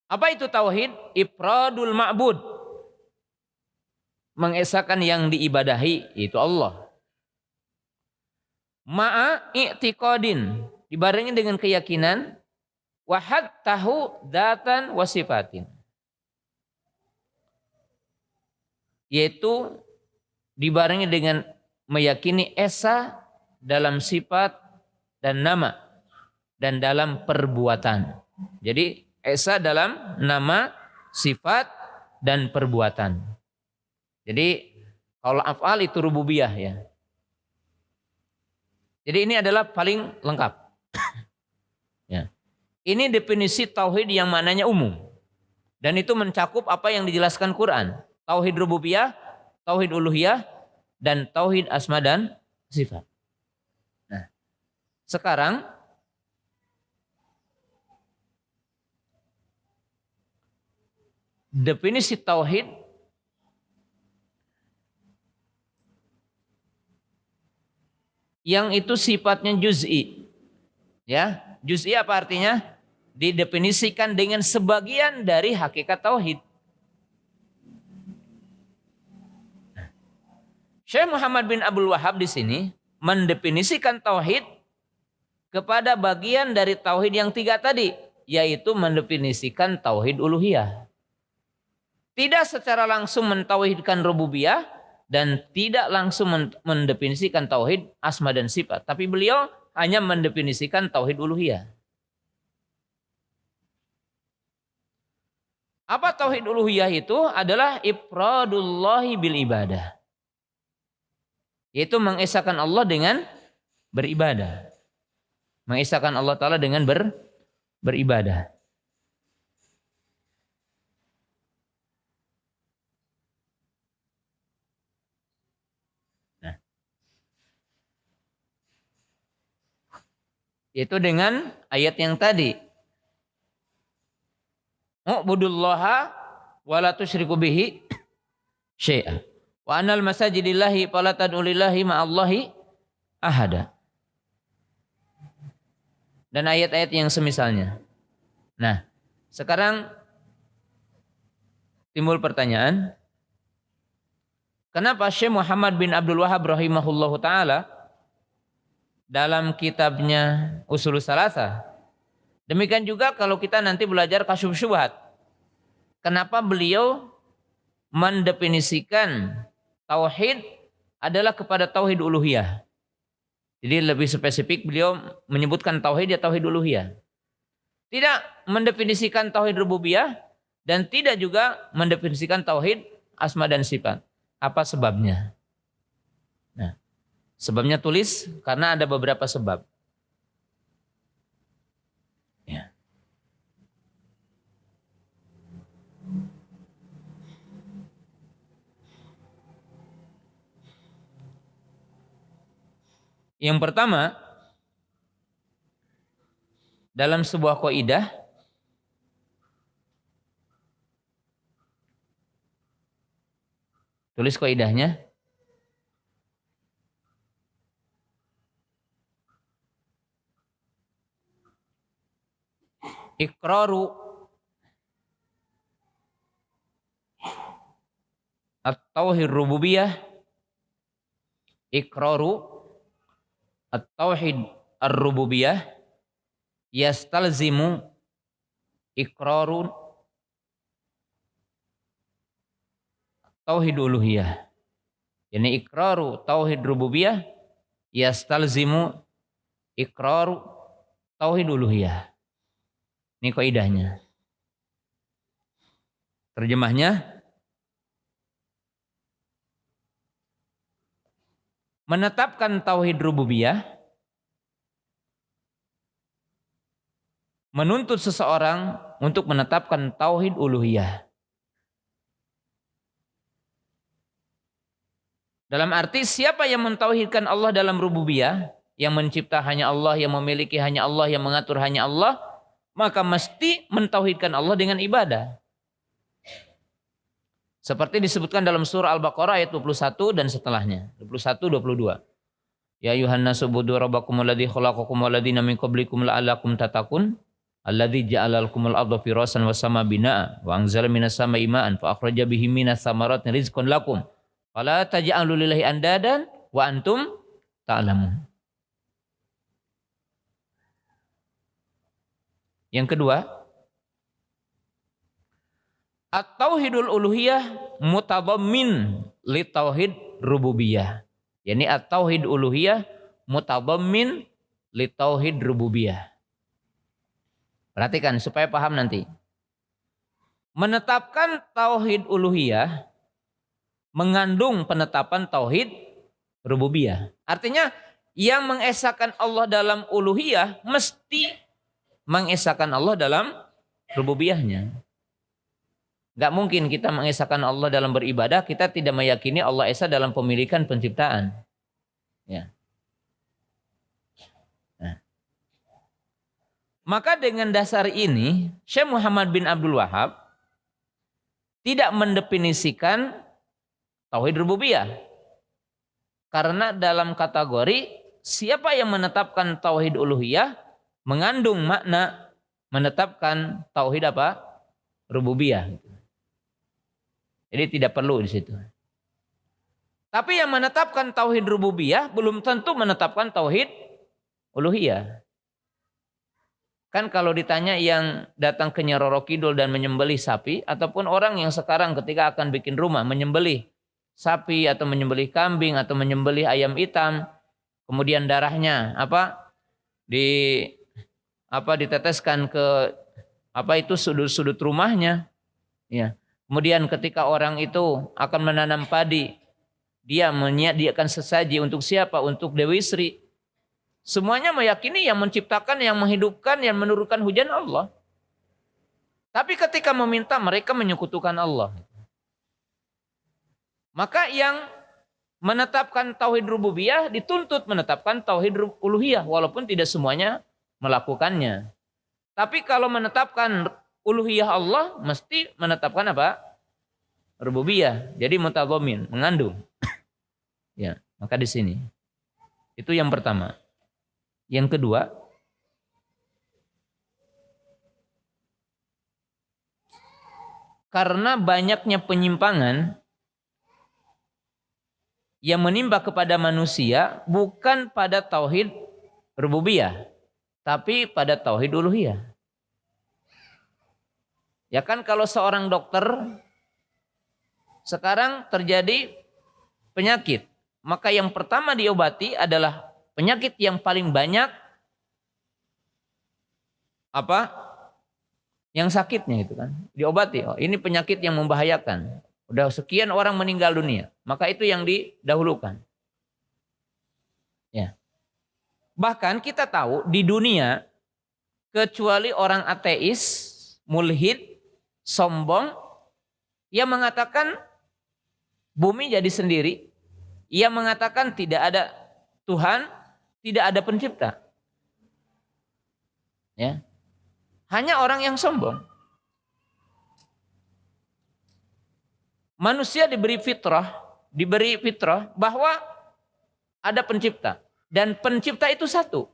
S1: Apa itu tauhid? Ifradul ma'bud. Mengesahkan yang diibadahi, itu Allah. Ma'a i'tiqadin, dibarengi dengan keyakinan, wahad tahu dzatan wa sifatin, yaitu dibarengi dengan meyakini esa dalam sifat dan nama dan dalam perbuatan. Jadi esa dalam nama, sifat, dan perbuatan. Jadi kalau af'al itu rububiyah ya. Jadi ini adalah paling lengkap. Ya. Ini definisi tauhid yang maknanya umum. Dan itu mencakup apa yang dijelaskan Quran. Tauhid rububiyah, tauhid uluhiyah, dan tauhid asma dan sifat. Nah, sekarang definisi tauhid yang itu sifatnya juz'i. Ya, juz'i apa artinya? Didefinisikan dengan sebagian dari hakikat tauhid. Syekh Muhammad bin Abdul Wahhab di sini mendefinisikan tauhid kepada bagian dari tauhid yang 3 tadi, yaitu mendefinisikan tauhid uluhiyah. Tidak secara langsung mentauhidkan rububiyah dan tidak langsung mendefinisikan tauhid asma dan sifat, tapi beliau hanya mendefinisikan tauhid uluhiyah. Apa tauhid uluhiyah itu? Adalah ifradullahi bil ibadah. Yaitu mengesahkan Allah dengan beribadah. Mengesahkan Allah Ta'ala dengan beribadah. Nah, yaitu dengan ayat yang tadi. U'budullaha wa la tusyriku bihi syai'a. Wa anal masajidillahi fala tad'u lillahi ma'allahi ahada. Dan ayat-ayat yang semisalnya. Nah, sekarang timbul pertanyaan, kenapa Syekh Muhammad bin Abdul Wahhab rahimahullahu taala dalam kitabnya Ushulus Salasah, demikian juga kalau kita nanti belajar Kasyuf Syubhat, kenapa beliau mendefinisikan tauhid adalah kepada tauhid uluhiyah. Jadi lebih spesifik beliau menyebutkan tauhid ya tauhid uluhiyah. Tidak mendefinisikan tauhid rububiyah dan tidak juga mendefinisikan tauhid asma dan sifat. Apa sebabnya? Nah, sebabnya tulis karena ada beberapa sebab. Ya. Yang pertama, dalam sebuah kaidah tulis kaidahnya. Iqraru at-tauhid rububiyah, iqraru at-tauhid ar-rububiyah yastalzimu iqrarun tauhid uluhiyah. Yani iqraru tauhid rububiyah yastalzimu iqraru tauhid uluhiyah. Ini kaidahnya. Terjemahnya, menetapkan tauhid rububiyah menuntut seseorang untuk menetapkan tauhid uluhiyah. Dalam arti siapa yang mentauhidkan Allah dalam rububiyah, yang mencipta hanya Allah, yang memiliki hanya Allah, yang mengatur hanya Allah, maka mesti mentauhidkan Allah dengan ibadah. Seperti disebutkan dalam surah Al-Baqarah ayat 21 dan setelahnya, 21 22. Ya ayuhan nasu ubudu rabbakumul ladzi khalaqakum wal ladzina min qablikum la'allakum tattaqun alladzi ja'ala lakumul arda firasan was sama binaa wa anzala minas samai ma'an fa akhraja bihi minas samarati rizqan lakum fala taj'alu lillahi andadan wa antum ta'lamun. Yang kedua, at-tauhidul uluhiyah mutadammin li tauhid rububiyah. Yani at-tauhid uluhiyah mutadammin li tauhid rububiyah. Perhatikan supaya paham nanti. Menetapkan tauhid uluhiyah mengandung penetapan tauhid rububiyah. Artinya yang mengesahkan Allah dalam uluhiyah mesti mengesahkan Allah dalam rububiyahnya. Gak mungkin kita mengesahkan Allah dalam beribadah, kita tidak meyakini Allah esa dalam pemilikan penciptaan. Ya. Nah. Maka dengan dasar ini, Syekh Muhammad bin Abdul Wahhab tidak mendefinisikan tauhid rububiyah. Karena dalam kategori siapa yang menetapkan tauhid uluhiyah mengandung makna menetapkan tauhid apa? Rububiyah. Jadi tidak perlu di situ. Tapi yang menetapkan tauhid rububiyah belum tentu menetapkan tauhid uluhiyah. Kan kalau ditanya yang datang ke Nyi Roro Kidul dan menyembelih sapi, ataupun orang yang sekarang ketika akan bikin rumah menyembelih sapi atau menyembelih kambing atau menyembelih ayam hitam, kemudian darahnya di diteteskan ke sudut-sudut rumahnya, ya. Kemudian ketika orang itu akan menanam padi, dia menyediakan sesaji untuk siapa? Untuk Dewi Sri. Semuanya meyakini yang menciptakan, yang menghidupkan, yang menurunkan hujan Allah. Tapi ketika meminta mereka menyekutukan Allah. Maka yang menetapkan tauhid rububiyah dituntut menetapkan tauhid uluhiyah walaupun tidak semuanya melakukannya. Tapi kalau menetapkan uluhiyah Allah mesti menetapkan apa? Rububiyah. Jadi mutadhamin, mengandung. Ya, maka di sini. Itu yang pertama. Yang kedua, karena banyaknya penyimpangan yang menimpa kepada manusia bukan pada tauhid rububiyah, tapi pada tauhid uluhiyah. Ya kan kalau seorang dokter sekarang terjadi penyakit, maka yang pertama diobati adalah penyakit yang paling banyak yang sakitnya itu kan. Diobati. Oh, ini penyakit yang membahayakan. Udah sekian orang meninggal dunia, maka itu yang didahulukan. Ya. Bahkan kita tahu di dunia kecuali orang ateis, mulhid, sombong yang mengatakan bumi jadi sendiri, ia mengatakan tidak ada Tuhan, tidak ada pencipta. Ya. Hanya orang yang sombong. Manusia diberi fitrah bahwa ada pencipta dan pencipta itu satu.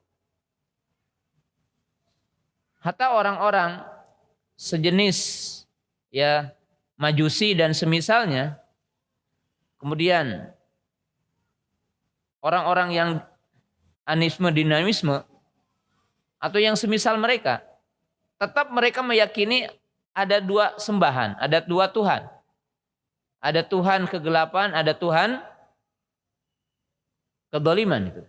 S1: Hatta orang-orang sejenis ya Majusi dan semisalnya, kemudian orang-orang yang anisme dinamisme atau yang semisal mereka, tetap mereka meyakini ada dua sembahan, ada dua Tuhan. Ada Tuhan kegelapan, ada Tuhan kedzaliman itu.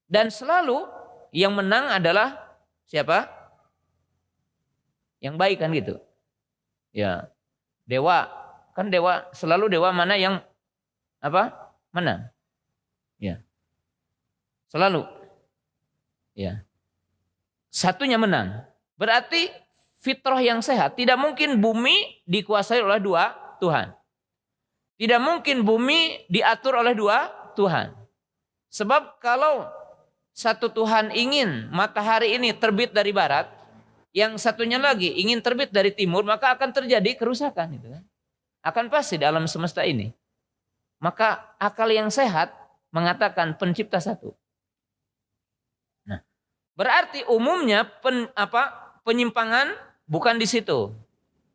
S1: Dan selalu yang menang adalah siapa? Yang baik kan gitu. Ya. Dewa, kan dewa selalu dewa mana yang menang. Ya. Selalu. Ya. Satunya menang. Berarti fitrah yang sehat, tidak mungkin bumi dikuasai oleh dua Tuhan. Tidak mungkin bumi diatur oleh dua Tuhan. Sebab kalau satu Tuhan ingin matahari ini terbit dari barat, yang satunya lagi ingin terbit dari timur, maka akan terjadi kerusakan. Gitu kan. Akan pasti dalam semesta ini. Maka akal yang sehat mengatakan pencipta satu. Nah, berarti umumnya penyimpangan bukan di situ.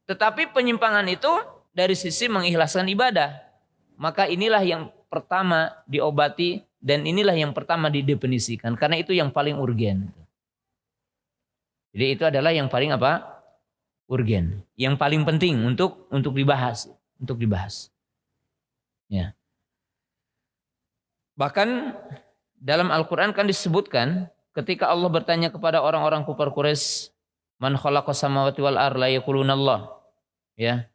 S1: Tetapi penyimpangan itu dari sisi mengikhlaskan ibadah. Maka inilah yang pertama diobati dan inilah yang pertama didefinisikan. Karena itu yang paling urgen. Jadi itu adalah yang paling urgen. Yang paling penting untuk dibahas. Untuk dibahas. Ya. Bahkan dalam Al-Quran kan disebutkan ketika Allah bertanya kepada orang-orang kufar Quraisy, "Man khalaqas samawati wal arda yaquluna Allah." Ya.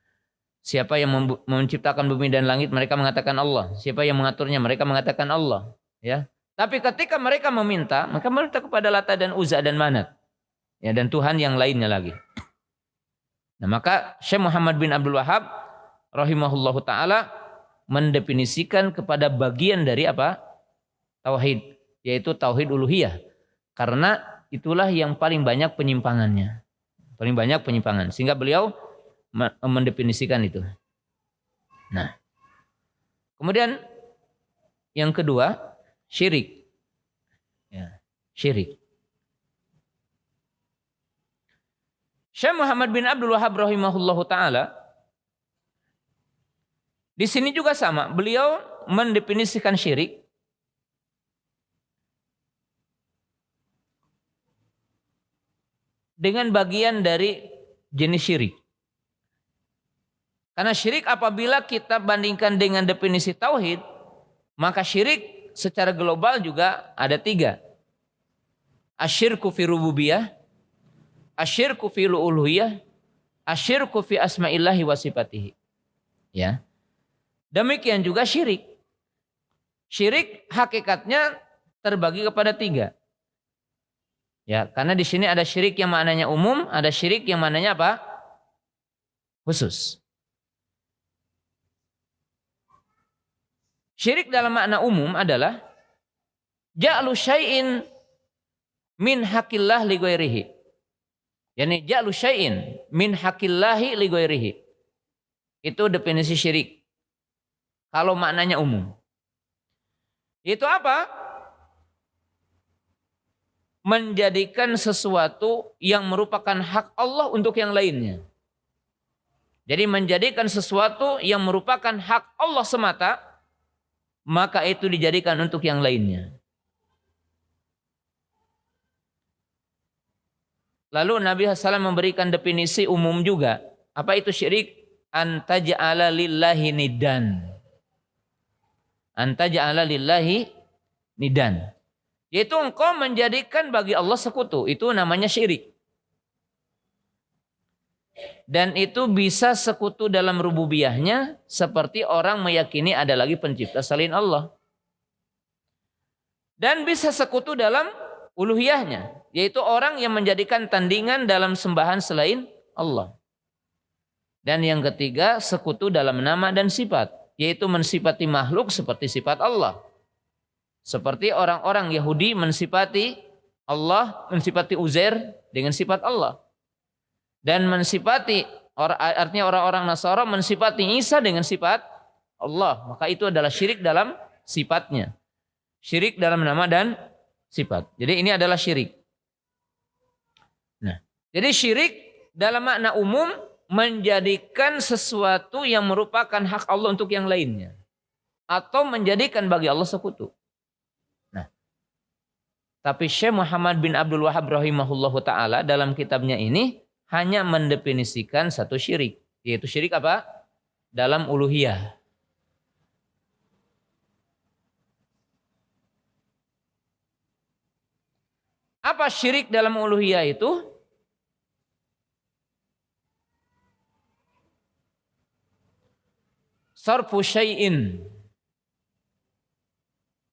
S1: Siapa yang menciptakan bumi dan langit? Mereka mengatakan Allah. Siapa yang mengaturnya? Mereka mengatakan Allah. Ya. Tapi ketika mereka meminta, mereka meminta kepada Lata dan Uzza dan Manat. Ya, dan Tuhan yang lainnya lagi. Nah, maka Syekh Muhammad bin Abdul Wahab rahimahullahu taala mendefinisikan kepada bagian dari tauhid, yaitu tauhid uluhiyah. Karena itulah yang paling banyak penyimpangannya. Paling banyak penyimpangan. Sehingga beliau mendefinisikan itu. Nah, kemudian yang kedua, syirik. syirik. Syekh Muhammad bin Abdul Wahhab rahimahullahu taala di sini juga sama, beliau mendefinisikan syirik dengan bagian dari jenis syirik. Karena syirik apabila kita bandingkan dengan definisi tauhid, maka syirik secara global juga ada 3. Asyirku fi rububiyah, asyirku fi uluhiyah, asyirku fi asma'illahi wa sifatihi. Ya. Demikian juga syirik. Syirik hakikatnya terbagi kepada 3. Ya, karena di sini ada syirik yang maknanya umum, ada syirik yang maknanya apa? Khusus. Syirik dalam makna umum adalah ja'lu syai'in min haqqillah li ghairihi. Yani ja'lu syai'in min haqqillahi li ghairihi. Itu definisi syirik. Kalau maknanya umum. Itu apa? Menjadikan sesuatu yang merupakan hak Allah untuk yang lainnya. Jadi menjadikan sesuatu yang merupakan hak Allah semata, maka itu dijadikan untuk yang lainnya. Lalu Nabi SAW memberikan definisi umum juga. Apa itu syirik? Antaja'ala lillahi nidan. Antaja'ala lillahi nidan. Yaitu engkau menjadikan bagi Allah sekutu. Itu namanya syirik. Dan itu bisa sekutu dalam rububiyahnya seperti orang meyakini ada lagi pencipta selain Allah. Dan bisa sekutu dalam uluhiyahnya, yaitu orang yang menjadikan tandingan dalam sembahan selain Allah. Dan yang ketiga, sekutu dalam nama dan sifat, yaitu mensifati makhluk seperti sifat Allah. Seperti orang-orang Yahudi mensifati Allah, mensifati Uzair dengan sifat Allah. Dan mensifati, artinya orang-orang Nasara mensifati Isa dengan sifat Allah. Maka itu adalah syirik dalam sifatnya. Syirik dalam nama dan sifat. Jadi ini adalah syirik. Nah, jadi syirik dalam makna umum menjadikan sesuatu yang merupakan hak Allah untuk yang lainnya. Atau menjadikan bagi Allah sekutu. Nah, tapi Syekh Muhammad bin Abdul Wahhab rahimahullahu ta'ala dalam kitabnya ini hanya mendefinisikan satu syirik. Yaitu syirik apa? Dalam uluhiyah. Apa syirik dalam uluhiyah itu? Sarfu syai'in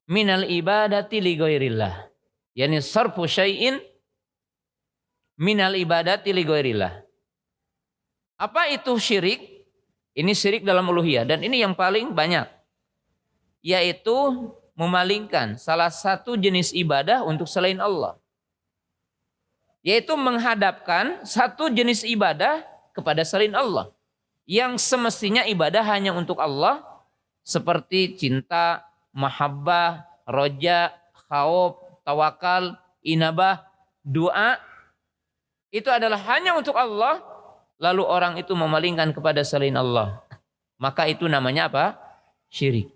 S1: minal ibadati li ghairillah. Yani sarfu syai'in minal ibadati li ghairillah. Apa itu syirik? Ini syirik dalam uluhiyah dan ini yang paling banyak. Yaitu memalingkan salah satu jenis ibadah untuk selain Allah. Yaitu menghadapkan satu jenis ibadah kepada selain Allah. Yang semestinya ibadah hanya untuk Allah. Seperti cinta, mahabbah, roja, khauf, tawakal, inabah, doa. Itu adalah hanya untuk Allah. Lalu orang itu memalingkan kepada selain Allah. Maka itu namanya apa? Syirik.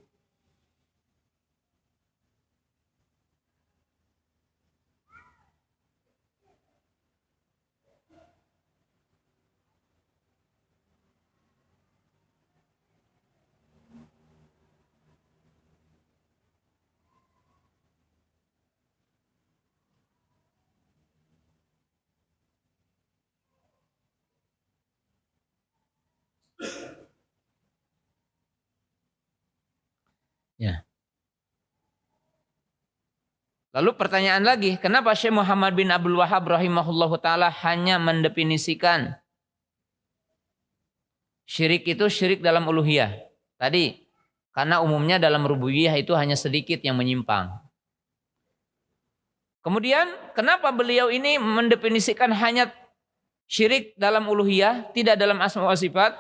S1: Ya. Lalu pertanyaan lagi, kenapa Syekh Muhammad bin Abdul Wahhab rahimahullahu ta'ala hanya mendefinisikan syirik itu syirik dalam uluhiyah? Tadi, karena umumnya dalam rububiyah itu hanya sedikit yang menyimpang. Kemudian, kenapa beliau ini mendefinisikan hanya syirik dalam uluhiyah, tidak dalam asma wa sifat?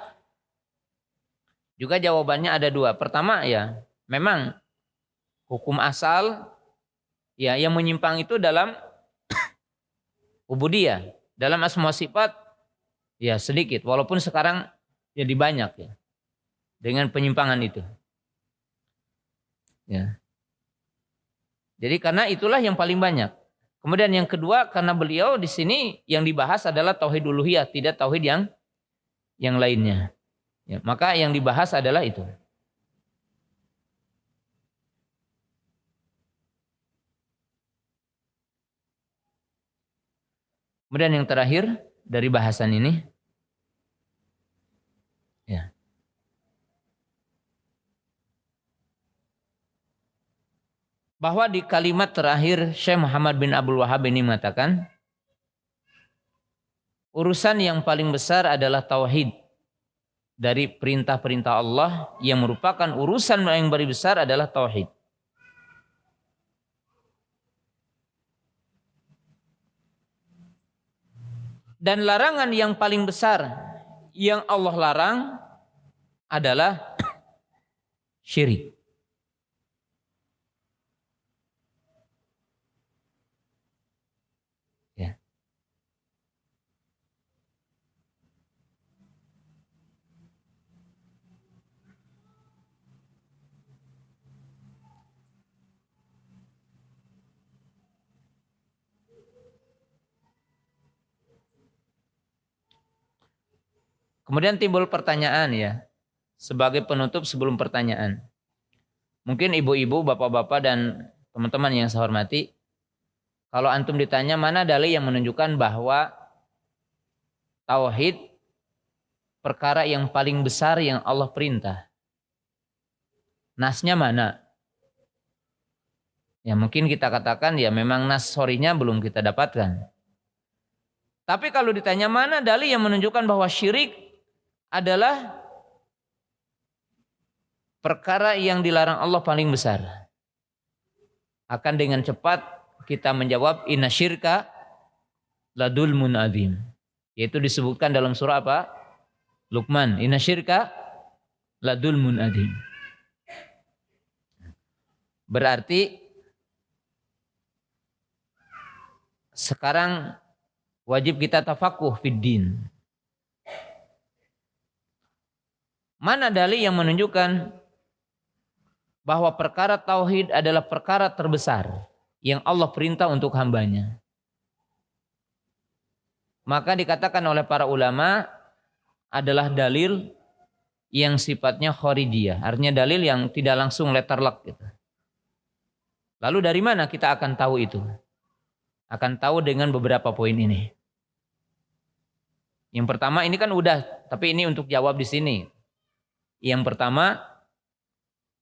S1: Juga jawabannya ada 2. Pertama ya, memang hukum asal Ya, yang menyimpang itu dalam ubudiyah, dalam asma sifat ya sedikit, walaupun sekarang jadi banyak ya dengan penyimpangan itu. Ya. Jadi karena itulah yang paling banyak. Kemudian yang kedua, karena beliau di sini yang dibahas adalah tauhid uluhiyah, tidak tauhid yang lainnya. Ya, maka yang dibahas adalah itu. Kemudian yang terakhir dari bahasan ini, ya, bahwa di kalimat terakhir Syekh Muhammad bin Abdul Wahhab ini mengatakan, urusan yang paling besar adalah tauhid dari perintah-perintah Allah, yang merupakan urusan yang paling besar adalah tauhid. Dan larangan yang paling besar yang Allah larang adalah syirik. Ya. Kemudian timbul pertanyaan ya, sebagai penutup sebelum pertanyaan. Mungkin ibu-ibu, bapak-bapak dan teman-teman yang saya hormati, kalau antum ditanya mana dalil yang menunjukkan bahwa tauhid perkara yang paling besar yang Allah perintah, nasnya mana? Ya mungkin kita katakan ya memang nas sorrynya belum kita dapatkan. Tapi kalau ditanya mana dalil yang menunjukkan bahwa syirik adalah perkara yang dilarang Allah paling besar, akan dengan cepat kita menjawab inna syirka ladulmun adzim. Yaitu disebutkan dalam surah apa? Luqman, inna syirka ladulmun adzim. Berarti sekarang wajib kita tafakuh fid din. Mana dalil yang menunjukkan bahwa perkara tauhid adalah perkara terbesar yang Allah perintah untuk hambanya? Maka dikatakan oleh para ulama adalah dalil yang sifatnya khorijiyah, artinya dalil yang tidak langsung letterlock gitu. Lalu dari mana kita akan tahu itu? Akan tahu dengan beberapa poin ini. Yang pertama ini kan udah, tapi ini untuk jawab di sini. Yang pertama,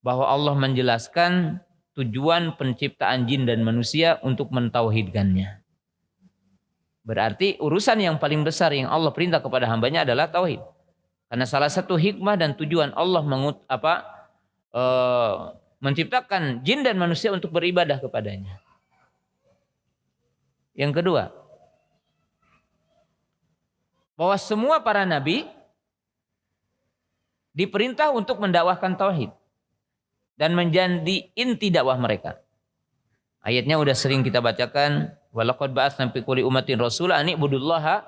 S1: bahwa Allah menjelaskan tujuan penciptaan jin dan manusia untuk mentauhidkannya. Berarti urusan yang paling besar yang Allah perintah kepada hambanya adalah tauhid. Karena salah satu hikmah dan tujuan Allah menciptakan jin dan manusia untuk beribadah kepadanya. Yang kedua, bahwa semua para nabi diperintah untuk mendakwahkan tauhid dan menjadi inti dakwah mereka. Ayatnya udah sering kita bacakan, walaqad ba'atsna fi kulli ummatin rasula an ibudullaha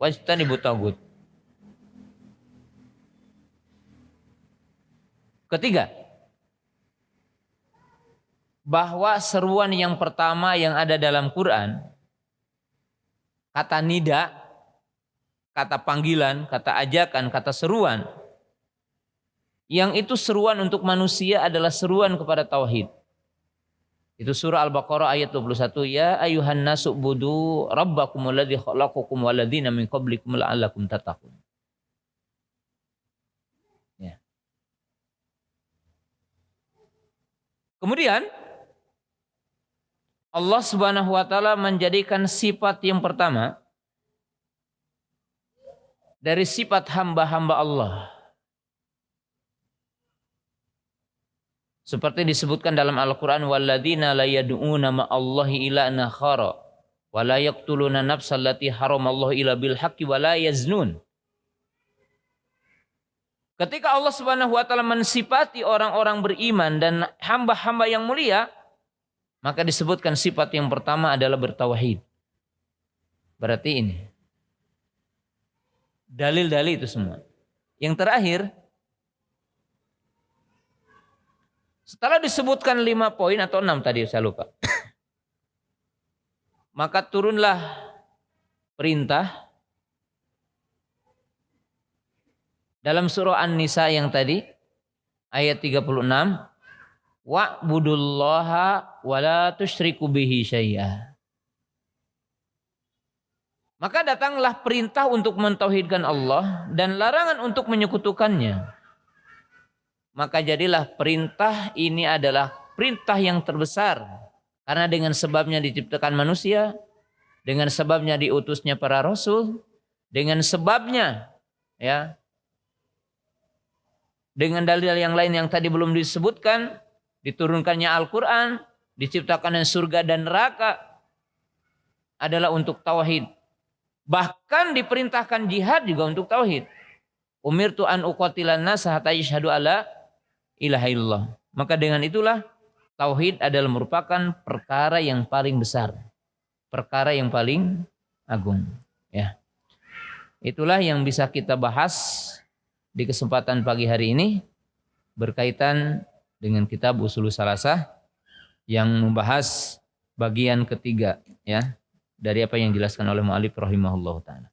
S1: wajtanibut tagut. Ketiga, bahwa seruan yang pertama yang ada dalam Quran, kata nida, kata panggilan, kata ajakan, kata seruan, yang itu seruan untuk manusia adalah seruan kepada tauhid. Itu surah Al-Baqarah ayat 21, ya ayuhan nasu budu rabbakumul ladzi khalaqakum walladzina min qablikum la'allakum tattaqun. Ya. Kemudian Allah Subhanahu wa taala menjadikan sifat yang pertama dari sifat hamba-hamba Allah. Seperti disebutkan dalam Al-Quran, walladzina la yad'una ma'allahi ilahan akhara wa la yaqtuluna nafsal lati haramallahu illa bil haqqi wa la yaznun. Ketika Allah Subhanahu wa taala mensifati orang-orang beriman dan hamba-hamba yang mulia, Maka disebutkan sifat yang pertama adalah bertauhid. Berarti ini dalil-dalil itu semua. Yang terakhir, setelah disebutkan 5 poin atau 6 tadi saya lupa. Maka turunlah perintah dalam surah An-Nisa yang tadi ayat 36, wa'budullaha wa la tusyriku bihi syai'a. Maka datanglah perintah untuk mentauhidkan Allah dan larangan untuk menyekutukannya. Maka jadilah perintah ini adalah perintah yang terbesar. Karena dengan sebabnya diciptakan manusia, dengan sebabnya diutusnya para rasul, dengan sebabnya ya, dengan dalil yang lain yang tadi belum disebutkan, diturunkannya Al-Quran, diciptakannya surga dan neraka, adalah untuk tauhid. Bahkan diperintahkan jihad juga untuk tauhid. Umirtu an uqatilan nas hatta yashhadu alla ilaha illallah. Maka dengan itulah tauhid adalah merupakan perkara yang paling besar, perkara yang paling agung. Ya, itulah yang bisa kita bahas di kesempatan pagi hari ini berkaitan dengan kitab Ushulus Salasah yang membahas bagian ketiga, ya, dari apa yang dijelaskan oleh mu'allif rahimahullah ta'ala.